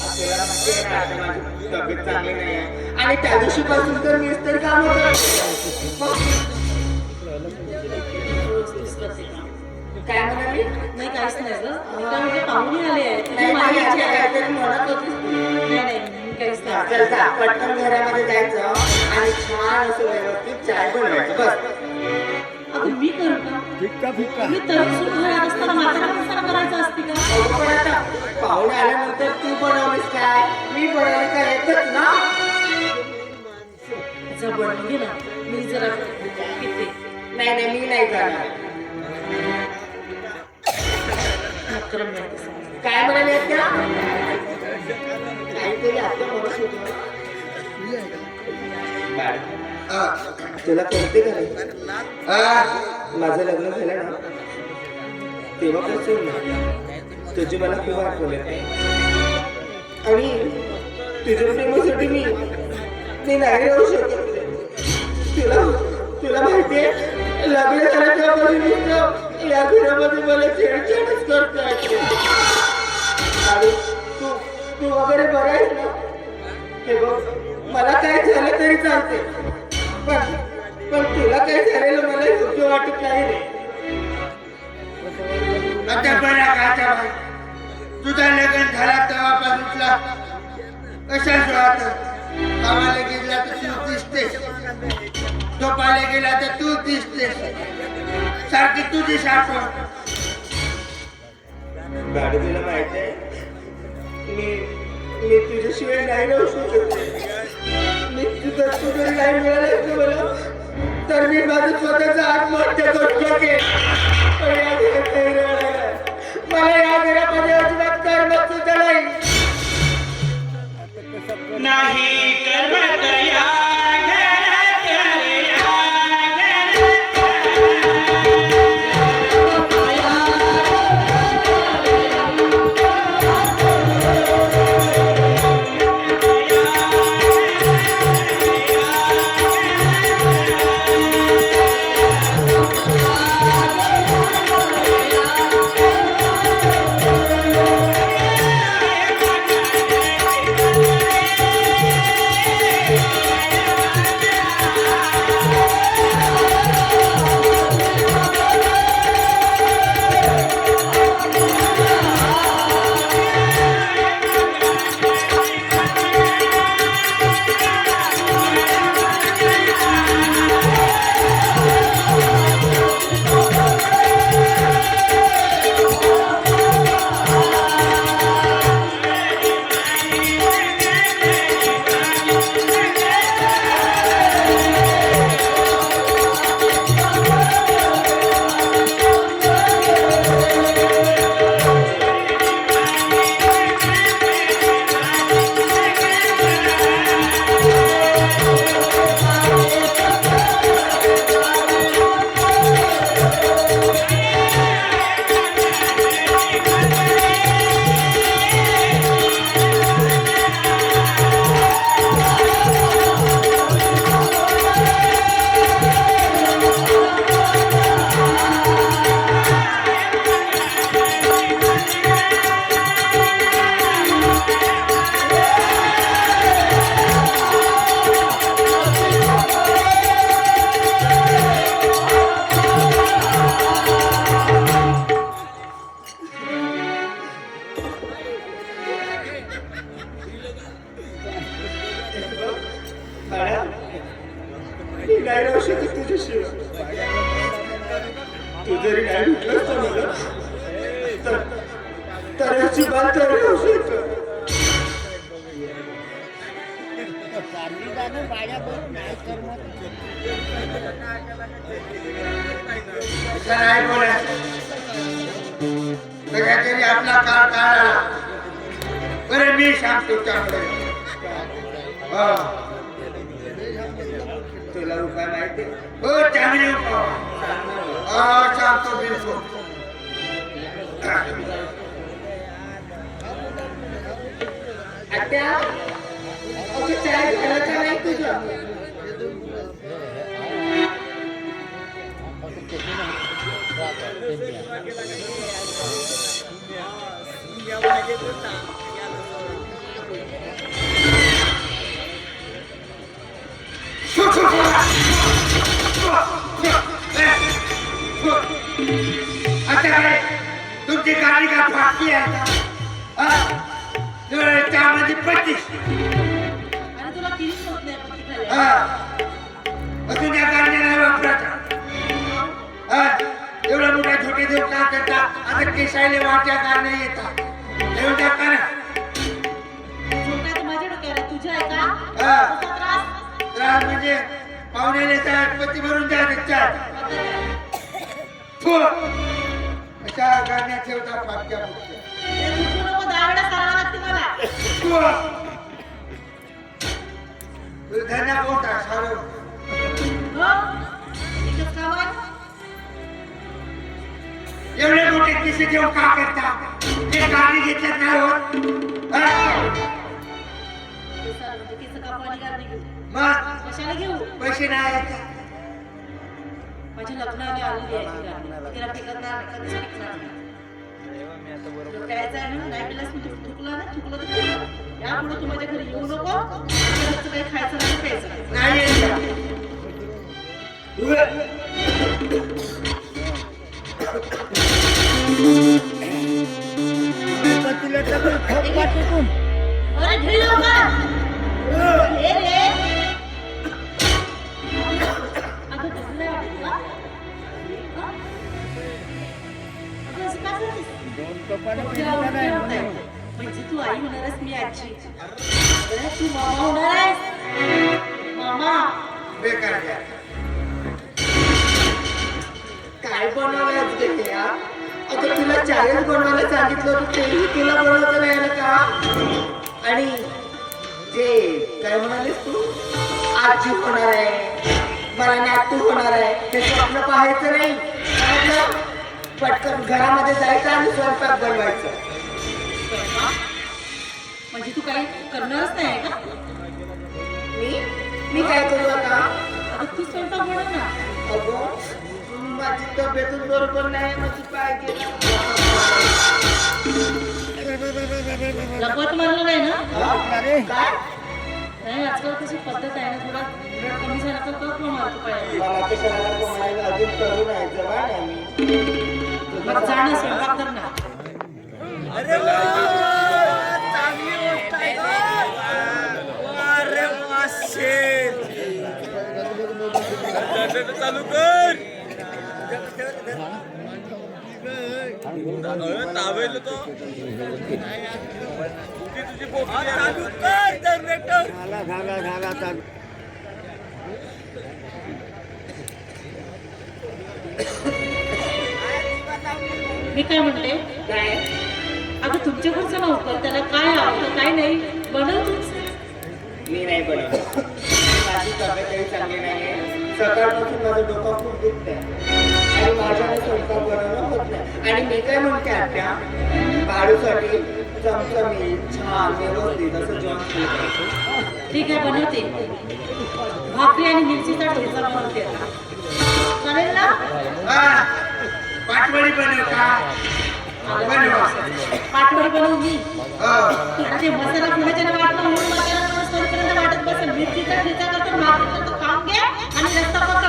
आपल्याला माहिती आहे ना, आता माझी तब्येत चांगली नाही आहे. आणि त्या दिवशी पासून तर मीच तर काम काय म्हणाली नाही काहीच नाही गं त्यामुळे पाहुणे आले आहेत तुझी नाही मागे नाही, इच्छा आता आहे. काहीतरी म्हणत होतीस तू. नाही नाही काहीच नाही चल जा पटकन घरामध्ये जायचं आणि छान असं व्यवस्थित चाय बनवायचं बस. अगं मी करू का मी तरी सुद्धा घरात असताना माझ्या असताना करायचं असते का अगं पण आता पाहुणे आल्यानंतर तू बनवलीस काय मी बनवली काय एकच ना. जर बनवली ना मी जरा पिते नाही नाही मी नाही जाणार. अक्रम नाही काय म्हणाले त्या काहीतरी आपलं म्हणत होतं. तुला कळते का नाही माझं लग्न झालं ना तेव्हापासून ना तुझी मला खूप आठवण येते आणि तुझ्या प्रेमासाठी मी नाही राहू शकत. तुला माहितीये लग्न झालं तेव्हापासून नुसतं या घरामध्ये मला छेडछाडच करता येते. आणि तू वगैरे बघायच ना हे बघ मला काय झालं तरी चालते पण तुला काय झालेलं मला योग्य वाटत नाही रे. आता बरा काचा बाई तुझा लग्न झाला तेव्हापासूनला कशा जोहात कामाला गेला तर तू दिसतेस झोपायला गेला तर तू दिसतेस सारखी तुझी साठवण गाडी तुला माहित आहे मी तुझ्याशिवाय नाही राहू शकत. मी तू जरी नाही मिळालं मला तर मी माझं स्वतःचा आत्महत्या करू शकेन. पण या घरात नाही राहणार. मला या घरामध्ये अजिबात करमत सुद्धा नाही. नाही करमत या मी नाही राहू शकत तुझ्याशिवाय. तू जरी नाही भेटलास ना मला तर अजिबात नाही राहू शकत. असं नाही बोलायचं. सगळ्यातरी आपला काळ काढा. बरं मी सांगतो चांगलं. तुला उपाय माहिती? हो चांगली सांगतो बिलकुल. आत्या अगं चाय घालायचा नाही तुझा. आता काय तुमची गाडी का फाटली आहे त्यामध्ये 35. आणि तुला किरीच होत नाही आपण ती खाली. अजून त्या गाडीला नाही वापरायचा. एवढा मोठा छोटे देव का करता. आता केसायले वाट्या गाणे येतात. देऊन टाका ना. छोटा तर माझ्या डोक्यावर आहे, तुझ्या आहे का? हा. तुझा त्रास? त्रास म्हणजे पाहुण्याने पती भरून द्या त्याच्यात. आता काय? अशा गाण्या ठेवता फाटक्या फुटक्या. ते दुखू नको, 10 वेळा करावं लागते मला. धन्या मोठा सारं. हो? एकच काम आहे? एवढे मोठे किस्से घेऊन का करता. ते गाडी घेतल्यात नाही होत. ते सारं ते केस कापवाली गाडी घेऊ. मग कशाला घेऊ? पैसे नाही आहेत. माझ्या लग्नाला आलेली आहे ती गाडी. तिला टिकत नाही, कधीच टिकणार नाही. तुला प्यायचं आहे ना? नाही पिलास मी चुकला ना? चुकलं तर चुकलं. यापुढे तू माझ्या घरी येऊ नको. घरचं काही खायचं नाही, प्यायचं नाही. नाही येत. अरे घे लवकर. घे रे. अगं कसं नाही वाटत का? हा? अगं असं का करतेस? तुला आवडत नाही. म्हणजे तू आई होणार आहेस, मी आजी. अरे तू मामा होणार आहेस. मामा. बेकार घ्या. काय बनवलं ते यार? आता तुला चायच बनवायला सांगितलं होतं तेही तुला बनवता नाही आलं का? आणि जे काय म्हणालीस तू आजी होणार आहे, मला नातू होणार आहे, हे स्वप्न पाहायचं नाही. म्हटलं, पटकन घरामध्ये जायचं आणि स्वयंपाक बनवायचं. म्हणजे तू काही करणारच नाही का? मी काय करू आता? अगं तू स्वयंपाक बनव ना. अगं माझी तब्येतच बरोबर नाही, माझी पाय गेला. लपवत मारलं नाही ना? काय? नाही, आजकाल कशी पद्धत आहे ना, थोडा वेळ कमी झाला तर तो मारतो पाहिजे. मला ते शहराला कोणाला अजून करू नाही, जवळ आहे मी. मग जा ना, स्वयंपाक कर ना. चालू कर. तावेल तो तुझी पोकळी चालू कर जनरेटर. मी काय म्हणते, काय? अगं तुमच्या घरचं नव्हतं, त्याला काय आवडतं काय नाही बनव तूच. मी नाही बनवत. माझी तब्येतही चांगली नाहीये. सकाळपासून माझं डोकं खूप दुखतंय आणि माझ्याने स्वयंपाक बनवणं होत नाही. आणि मी काय म्हणते आत्या, बाळूसाठी चमचमीत छान व्यवस्थित असं जेवण केलं पाहिजे. ठीक आहे, बनवते. भाकरी आणि मिरचीचा ठेचा बनवते आता. चालेल ना? पाटवडी बनव का. बनवा. पाठवडी बनवू मी. हो. ते मसाला कुणाच्या वाटला म्हणून मसाला बनवून वाटत बसेल. मिरचीचा ठेचा करतो, भाकरी करतो, खाऊन घे आणि रस्ता पकड.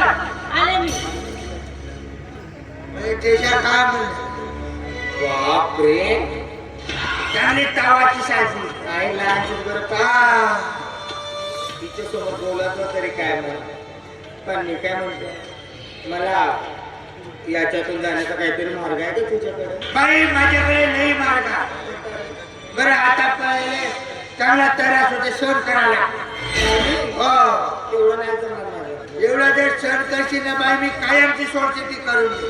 आले मी. म्हणजे त्याच्या काय म्हणलं. बापरे, त्याने तावाची साजी. काय लहानची बरं का? तिच्यासोबत बोलत तरी काय म्हणत. पण मी काय म्हणते, मला याच्यातून जाण्याचा काहीतरी मार्ग आहे का तुझ्याकडे? बाई माझ्याकडे नाही मार्ग. बरं आता पहिले चांगला त्रास होते सहन करायला. हो तेवढं नाही जमणार माझं. एवढा जर सहन करशील ना बाई मी कायमची सोडचिट्टी करून देऊ.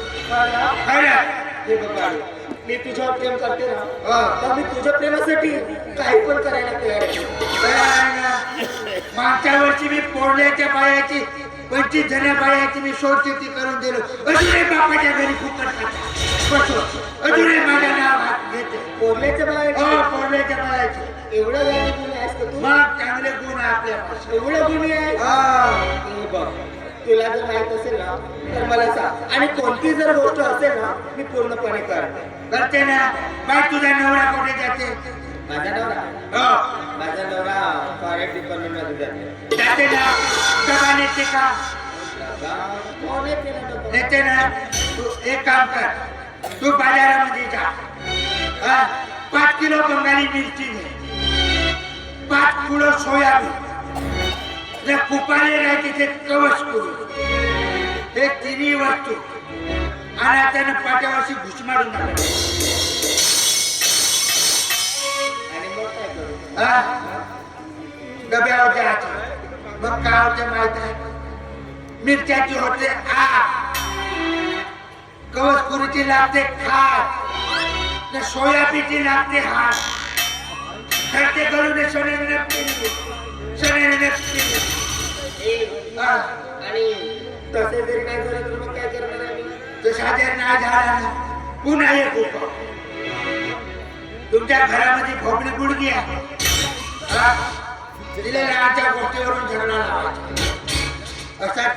खरं हे बघ बाळू, मी तुझ्यावर प्रेम करते ना, हो. तर मी तुझ्या प्रेमासाठी काही पण करायला तयार आहे. बरं आहे ना? मागच्या वर्षी मी पोरल्याच्या बायाची 25 जण्या बायाची मी सोडचिट्टी करून दिलो. अजूनही बापाच्या घरी फुकट खातात. बसो. अजूनही माझं नाव हात घेते. पोरल्याच्या हो बाळाची पोरल्याच्या बायाची. एवढं वेळ गुन्हे आहेस का तू? मग चांगले गुण आहे आपल्यापासून. एवढं गुन्हे आहे? हो. हे बघ, तुला जर माहित असेल ना तर मला सांग, आणि कोणती जर गोष्ट असेल ना मी पूर्णपणे करते. करते ना. बाई तुझा नवरा कुठे जाते? माझा नवरा हो माझा नवरा फॉरेस्ट डिपार्टमेंट मध्ये जाते. जाते ना. डबा नेते का? कोण येते ना डबा? नेते ना. तू एक काम कर, तू बाजारामध्ये जा. हा? 5 किलो बंगाली मिरची घे, 5 किलो सोयाबीन, जे कुपाले राहते ते कवच करू, हे तिन्ही वस्तू आणि त्यानं पाट्यावरशी घुसमाडून टाकायचं. आणि मग काय करू? हा? डब्यावर जायचं. मग काय होते माहित आहे? मिरच्याची होते आग, कवचकुरीची लागते खात, सोयाबीनची लागते हात. तर ते गळून सोन्याने पिली, सोन्याने पिली. आणि तसे जरी नाही झालं तर मग काय करणार आहे मी? तसा जर नाही झाला ना, पुन्हा एक उपाय. तुमच्या घरामध्ये भोपळी गुडगी आहे, हा? तिला राहाच्या गोष्टीवरून झगडा लावायचा. असा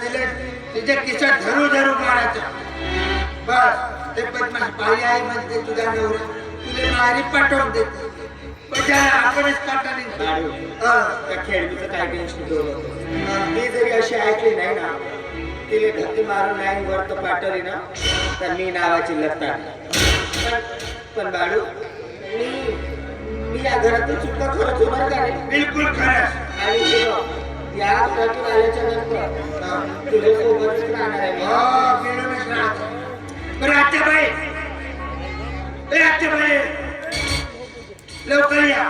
तिच्या खिशात धरू धरू मारायचं. बस ते बदमाश बाई आहे म्हणते तुझा नवरा तुला मारी पाठवून देते. पण त्याला आपणच काटा नाही. बाळू, त्या खेळणीचं काय टेन्शन घेऊ नको. मी जरी अशी ऐकली नाही ना, तिला धक्के मारून नाही वर तर पाठवली ना, तर मी नावाची लत्ता. पण बाळू, मी या घरातून सुद्धा खरंच होणार का रे? बिलकुल खरंच. आणि हे बघ, या घरातून आल्याच्या नंतर तुझ्या सोबतच राहणार आहे मी. हो मिळूनच राहतो. बरं आत्याबाई, ए आत्याबाई, लवकर या.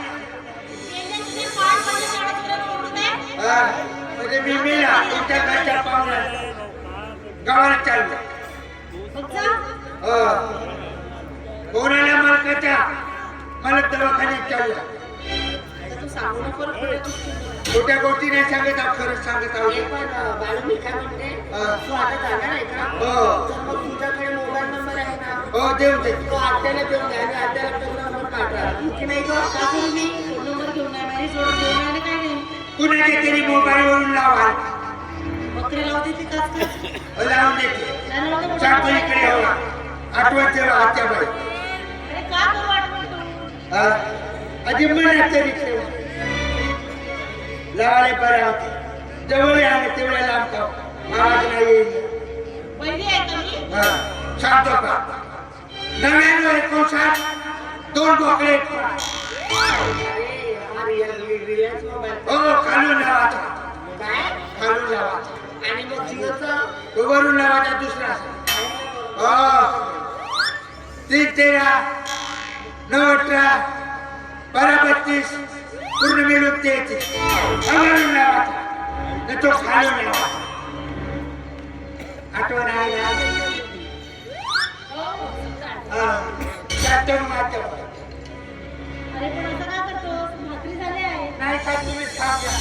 हा, म्हणजे मी मेला तुमच्या घरच्या पाहुण्या गावाला चाललो. हो कोणाला मालकाच्या मला दवाखान्यात चालला. तू सांगू नको रे पुढे गोष्टी. खोट्या गोष्टी नाही सांगत आहोत, खरंच सांगत आहोत. हे पण बाळू, मी काय म्हणते, तू आता जाणार आहे का? हो. तर मग तुझ्याकडे मोबाईल नंबर आहे ना, हो देऊ दे. तो आत्याला देऊन द्या आणि आत्याला तो नंबर पाठवा. की नाही गं? का करू मी? फोन नंबर घेऊन नाही, माझी जोड घेऊन नाही आणि काय नाही. कुणाच्या तरी मोबाईल वरून लावा. बकरी लावते ती काच काच. लावून देते. नाही लावते मोठं. सांगतो इकडे हवा. आठवण ठेवा आत्याबाई. अरे का करू वाटतं तू? हा? आधी मनात तरी ठेवा. लावाले बरं होते. जवळ आले तेवढ्या लांब का आवाज नाही येईल. पहिली आहे का मी? हा, सांगतो का? 9959 2 बोकडे. अरे, हा रिलायन्स मोबाईल. हो खालून लावायचा. काय? खालून लावायचा. आणि मग जिओचा? तो वरून लावायचा दुसरा. हो 313 918 1232 पूर्ण मिळून 33. खालून लावायचा न तो खालून लावायचा. आठवण आहे ना? हो, चालेल. हा जातो माझ्या. अरे पण असं का करतो? भाकरी झाले आहे. नाही का तुम्ही थांबा.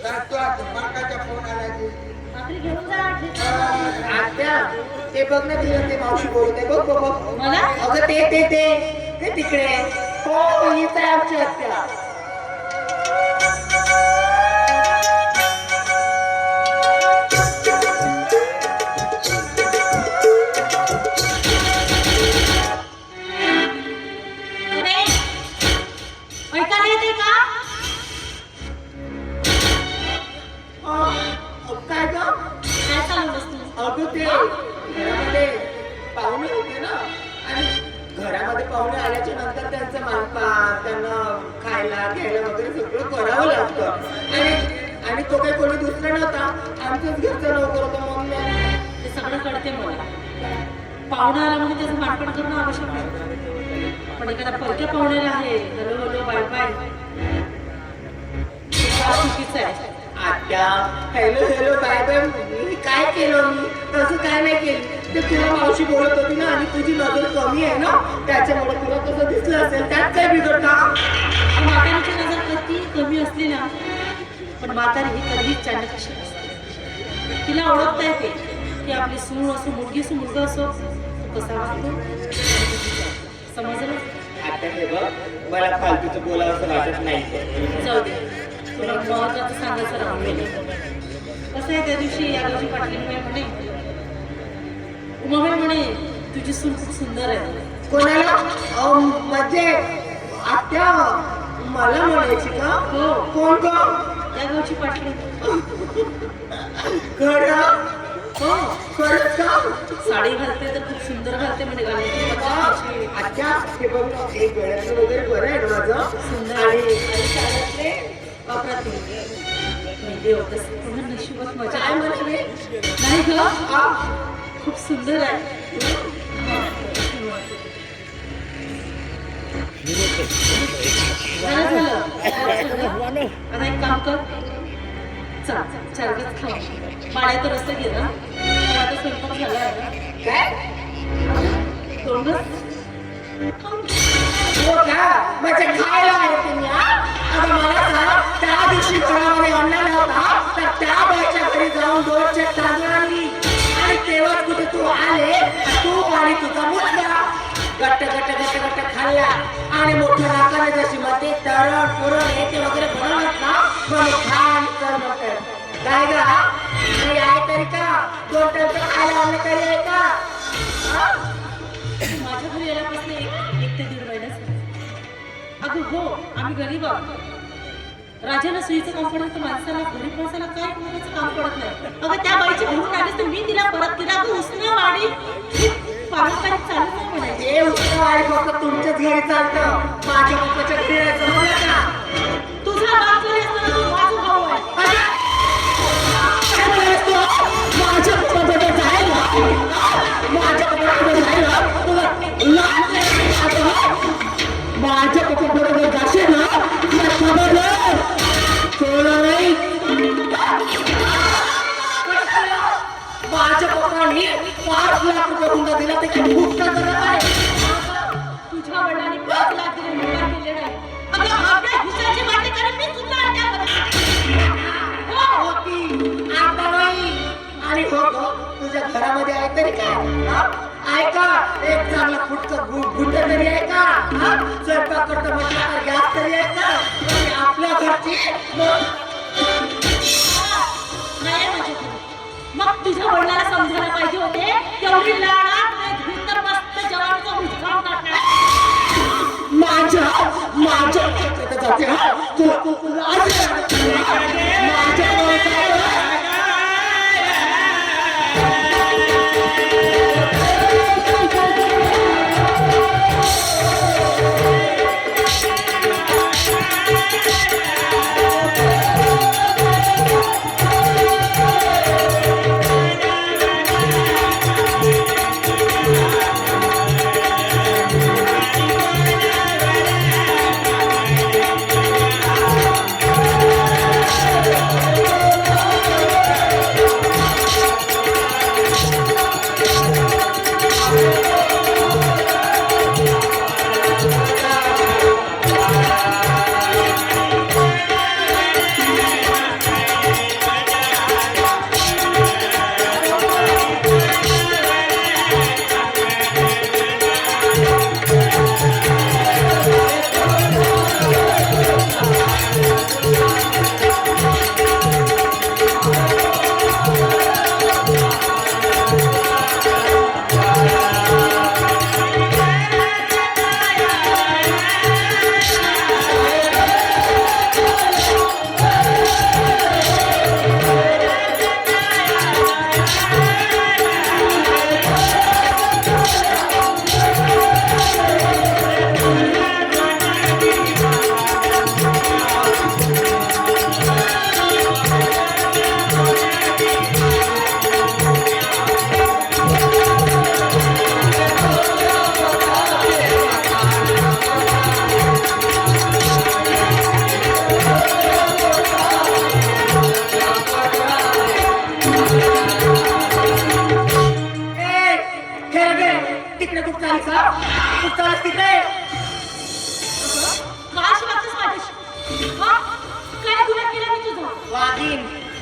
जातो आता माकाचा फोन आला की. भाकरी घेऊन जा आठवणीत. आत्या, ते बघ ना, तिला ते मावशी बोलते. बघ बघ बघ. मला? अगं ते तिकडे. हो, हीच आहे आमची आत्या. अरे, ऐकायला येते का? काय गं? काय चालवलंस तू? अगं ते घरामध्ये पाहुणे होते ना, आणि घरामध्ये पाहुणे आल्याच्या नंतर त्यांचं मानपान, त्यांना खायला आमच्याच घरचा नोकर होता म्हणून ते सगळं कळते मला. पाहुणा आला म्हणजे त्याचं मानपण करणं आवश्यक आहे. पण एखादा परक्या पाहुण्याला आहे हॅलो हॅलो बाय बाय चुकीचं आहे. आत्या हॅलो हॅलो बाय बाय मी काय केलं? मी तसं काय नाही केलं. ते तुला मावशी बोलत होती ना आणि तुझी नजर कमी आहे ना त्याच्यामुळे तुला कसं दिसलं असेल. त्यात काय बिघडता? म्हातारीची नजर कधी कमी असली ना पण म्हातारी ही कधीच चांगली असते. तिला ओळखता येते की आपली सून असो मुलगी असो मुलगा असो तो कसा वागतो. समजलं? आता हे बघ मला फालतूचं बोलावं असं वाटत नाही. जाऊ दे तुला महत्वाचं सांगायचं राहून गेलं. कसं आहे त्या दिवशी यादवची पाटलीबाई म्हणे उमाबाई म्हणे तुझी सून खूप सुंदर आहे. कोणाला म्हणजे आत्या मला म्हणायची का? हो कोण का? त्या गावची पाटली. खरं हो खरंच का? साडी घालते तर खूप सुंदर घालते म्हणे घालते पद्धतीची. आत्या हे बघ ना एक गळ्यातलं वगैरे बरं आहे ना माझं. सुंदर आणि आणि शाळेतले वापरातील देव तसं पूर्ण नशिबात मजा काय आहे. म्हणाले? नाही ग आ, खूप सुंदर आहे. झालं झालं. आता एक काम कर चल चारगच खाऊ पाण्याचा रस्ता घे ना. आता स्वयंपाक झाला आहे ना. काय? दोनच खाऊन घे. हो का? म्हणजे खायला आहे तुम्ही हा? आता मला सांग त्या दिवशी घरामध्ये आणलेला होता तर त्या बाईच्या घरी जाऊन 2 चेक तांदूळ आणली आणि तेव्हा कुठे तू आले तू आणि तुझा मुलगा गट्ट गट्ट गट्ट गट्ट खाल्ला आणि मोठ्या नाकाने जशी मध्ये तरण पुरण हे ते वगैरे बनवत ना मग खान कर म्हणतात. काय ग आणि आहे तरी का 2 टाइमचं खायला आणलं तरी आहे का? हा? माझ्या घरी आल्यापासून एक ते 1.5 महिना झाला. अगं हो आम्ही गरीब आहोत. राजाला सुईचं काम पडत तर माणसाला गरीब माणसाला काय कोणाचं काम पडत नाही. अगं त्या बाईची घरून आलीस तर मी तिला परत केला. अगं उसने वाडी पारंपरिक चालत नाही म्हणायचे. हे उत्सव आहे फक्त तुमच्याच घरी चालतं. माझ्या पप्पाच्या घरी यायचं म्हणलं का? तुझा बाप जरी असला तू माझा भाऊ आहे. काय म्हणालीस तू? माझ्या पप्पाकडे जायला? माझ्या पप्पाकडे जायला? तुला लाज नाही आता? माझ्या पप्पाबरोबर जाशील ना तुला समजलं? कळलं नाही? माझ्या पप्पांनी 5 लाख रुपये हुंडा दिला ते काही मुक्त करत आहे. तुझ्या वडिलांनी 5 लाख दिले मुलगा केले नाही. अगं आपल्या हिशाची वाटे करून मी सुद्धा अटॅक करते. होती आता नाही. आणि हो गं, तुझ्या घरामध्ये आहे तरी काय? हा? आहे का एक चांगला फुटका गुंड तरी आहे का? हा? स्वयंपाक करता म्हटलं तर गॅस तरी आहे का? आणि आपल्या घरची नाही म्हणजे तू. मग तुझ्या वडिलाला समजायला पाहिजे होते तेवढी लाडात नाही धूत तर मस्त जवानचा उचकावून टाकणार. माझ्या जाते हा? तू माझ्या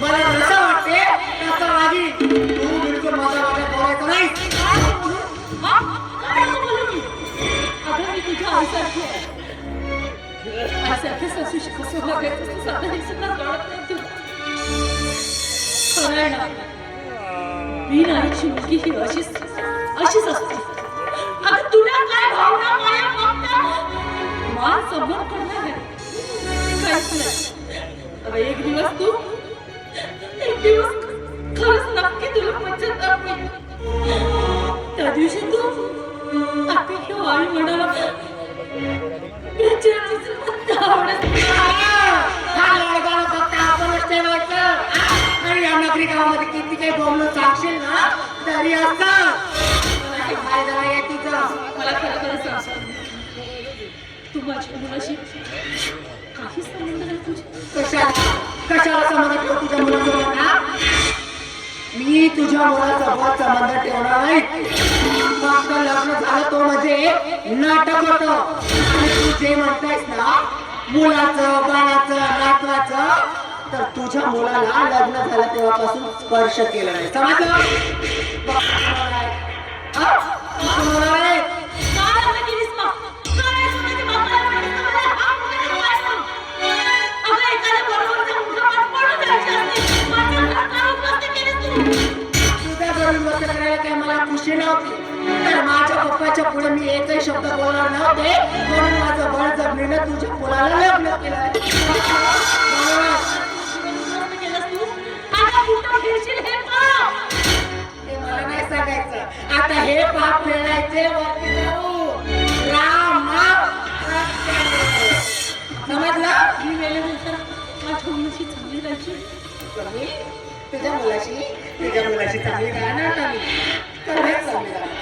मला जसं वाटते तसं वागी. तू बिलकुल माझा बोलायचं नाही. हा? काय नको बोलू मी? अगं मी तुझ्या आईसारखी आहे. आईसारखीच असू कसं लागायचं असं साधं हे सुद्धा कळत नाही तुला. खरं आहे ना, मी नाहीची मुलगी ही अशीच असते. अगं तुला काय भावना माया ममता मान सन्मान करणार आहे काहीच नाही. अगं एक दिवस खरंच नक्की तुला मज्जात दाखवेन. त्या दिवशी तू आता आई म्हणाला आपणच ठेवायचं. आणि या नगरी गावामध्ये किती काही बोलणं सांगशील ना तरी असं फायदा नाही तुझं. मला खरं सांग, तू माझ्या मुलाशी काही संबंध नाही तुझ्या. कशाला संबंध ठेव तुझ्या मुलासोबत ना? मी तुझ्या मुलासोबत संबंध ठेवणार नाही. फक्त लग्न झालं तो म्हणजे नाटक होतं. आणि तू जे म्हणतेस ना मुलाचं बाळाचं नातवाचं, तर तुझ्या मुलाला लग्न झालं तेव्हापासून स्पर्श केला नाही. समजलं? हा? तू म्हणाला आहे. काय लग्न केलीस मग? काय स्वतःच्या बापाला म्हणायचं मला? हा मुलगा नको आहे म्हणून. अगं एखाद्या बरोबरचा मुलगा पण पळून जायची असते. माझं घर काढून मस्त केलीस तू. तुझ्या घरी मस्त करायला काही मला खुशी नव्हती. तर माझ्या पप्पाच्या पुढे मी एकही शब्द बोलणार नव्हते. म्हणून माझं बळजबरीनं तुझ्या मुलाला लग्न केलं. मस्त केलंस तू. आता कुठं फिरशील हे पाप. ते मला नाही सांगायचं. आता हे पाप फेडायचे वरती जाऊ. राम राम. समजलं? मी मेल्यानंतर माझ्या मुलाशी चांगली राहायची. मी तुझ्या मुलाशी चांगली राहणार नाही. खरंच चांगली राहणार.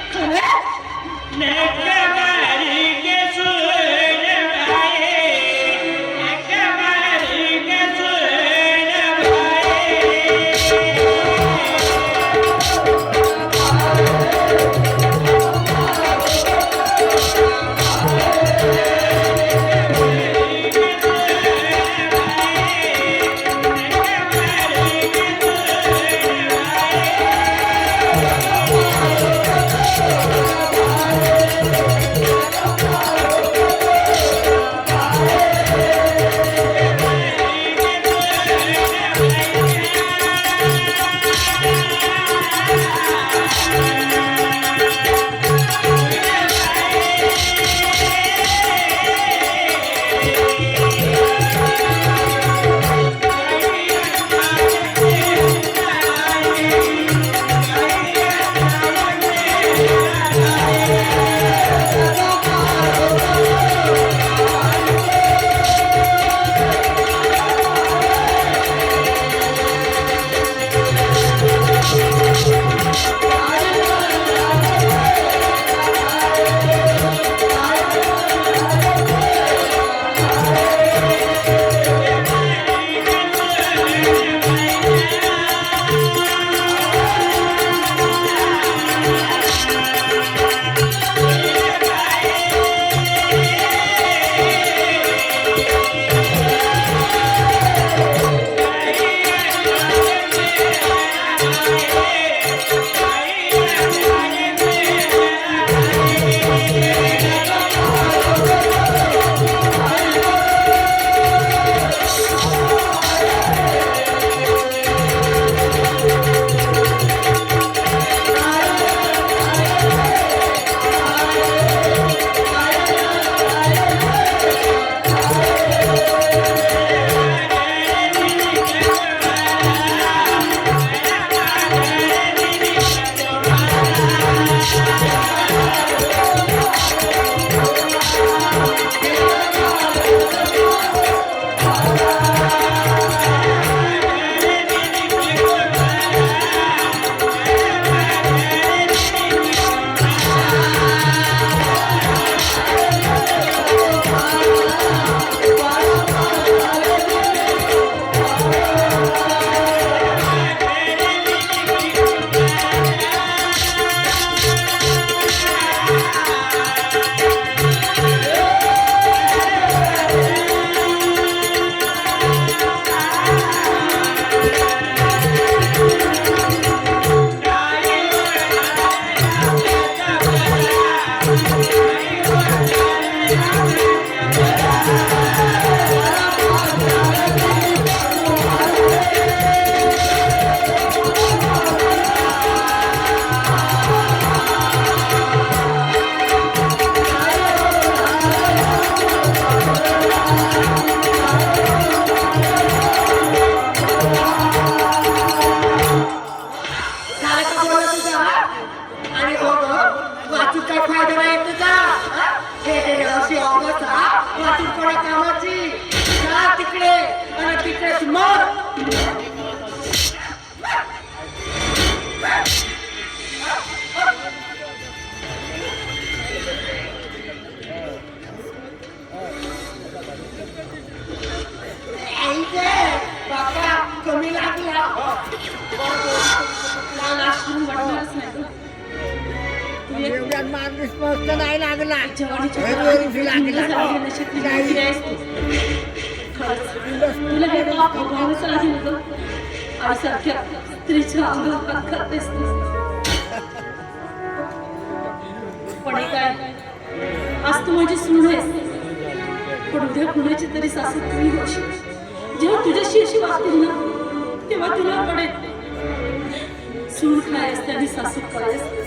एवढ्यात माणूस मस्त नाही लागला तुला हे भावच आहे ग आईसारख्या स्त्रीच्या अंगावर करतेस पण हे काय आज तू माझी सून आहेस पण उद्या कुणाची तरी सासू तुम्ही होशील जेव्हा तुझ्याशी अशी वागतील ना तेव्हा तुला पडेल सून काय असते आणि सासू काय असते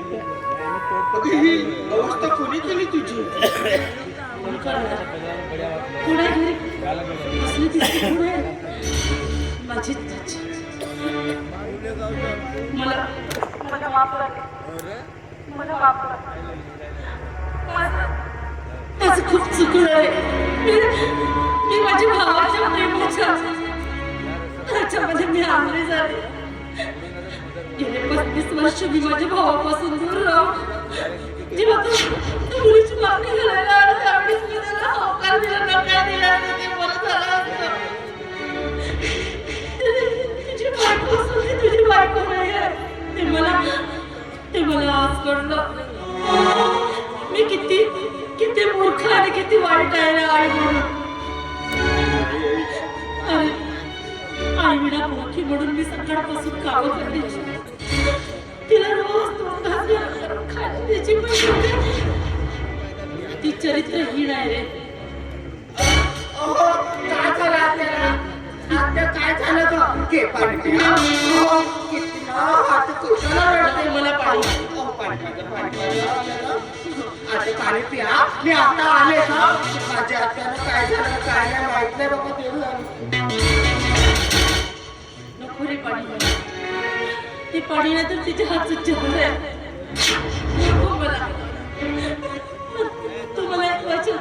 अगं ही अवस्था कोणी केली तुझी? पुढे घरी असली तिसरी पुढे माझी मला मला माफ मला माफ माझं खूप चुकलं आहे मी माझ्या भावाच्या प्रेमाच्या त्याच्यामध्ये मी आंधळी झाले गेले 35 वर्ष मी माझ्या भावापासून दूर राहून जेव्हा तू मुलीची मागणी करायला आला त्यावेळेस मी त्याला होकार दिला नकार दिला आणि ते बरं झालं असतं तुझी बायको असून ती तुझी बायको नाही आहे ते मला आज कळलं मी किती मूर्ख आणि किती वाईट आहे ना आई म्हणून आई विना मोठी म्हणून मी सकाळपासून कामं करायची तिला रोज खायला द्यायची पण ती चरित्रहीन आहे रे काय झालं आपल्याला काय झालं ग घे पाणी पिया. किती हात तुझ्याला रडते मला पाणी आता पाणी पिया मी आता आले का माझ्या आत्याला काय झालं काय नाही माहित नाही बाबा ते नको रे पाणी ते पाणी नाही तर तिचे हात चुकले आहे नको मला तू मला एक वचन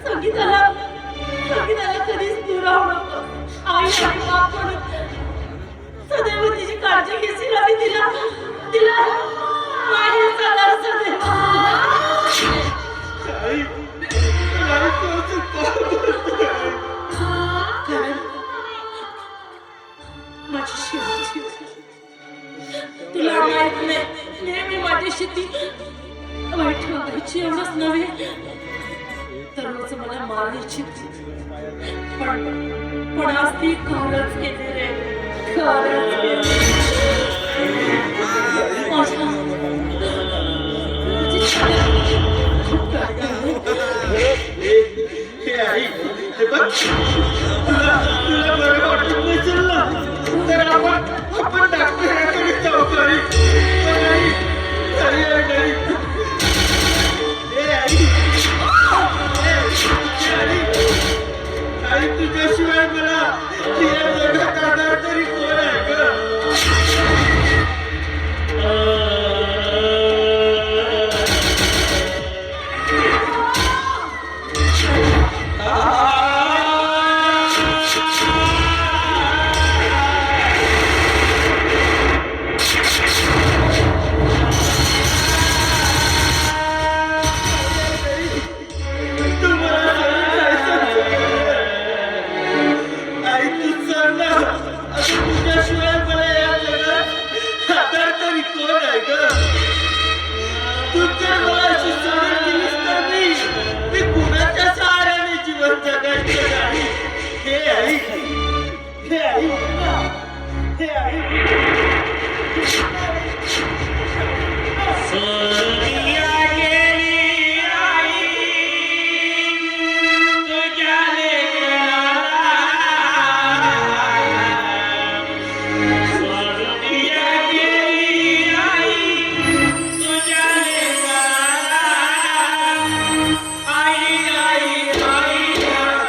संगीताला कधीच दूर राहू नको आई आणि बाप म्हणून सदैव तिची काळजी घेशील आणि तिला माहेर जाणार सदैव आई, आई, तू तुला माहित नाही नेहमी माझ्याशी ती वाईट वागायची एवढंच नव्हे तर रोज मला मारायची पण आज ती खरंच केली रे खरंच केली माझी खूप हे आई हे बघ तुला बरं वाटत नसेल ना तर आपण डॉक्टरांकडे जाऊ आई. आई तुझ्याशिवाय मला या जगात आधार तरी कोण आहे तुझ्याशिवाय मला या जगात आधार तरी कोण आहे ग तू जर मला अशी सोडून दिलीस तर मी कुणाच्या सहाऱ्याने जीवन जगायचं नाही हे आई हे आई हे आई सोनिया गेली आई तुझ्या लेकराला सोनिया गेली आई तुझ्या लेकराला आई आई आई आई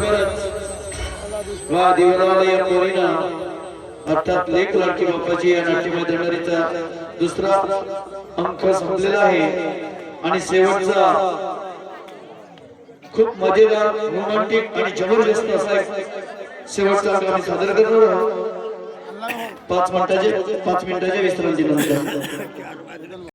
बरोबरच वादीवाला या पोरीनं अर्थात लेख लाडकी बाप्पाची या नाट्य मैदानाचा दुसरा अंक संपलेला आहे आणि शेवटचा खूप मजेदार रोमांटिक आणि जबरदस्त असा एक शेवटचा अंक आम्ही सादर करणार आहोत 5 मिनिटाच्या विश्रांतीनंतर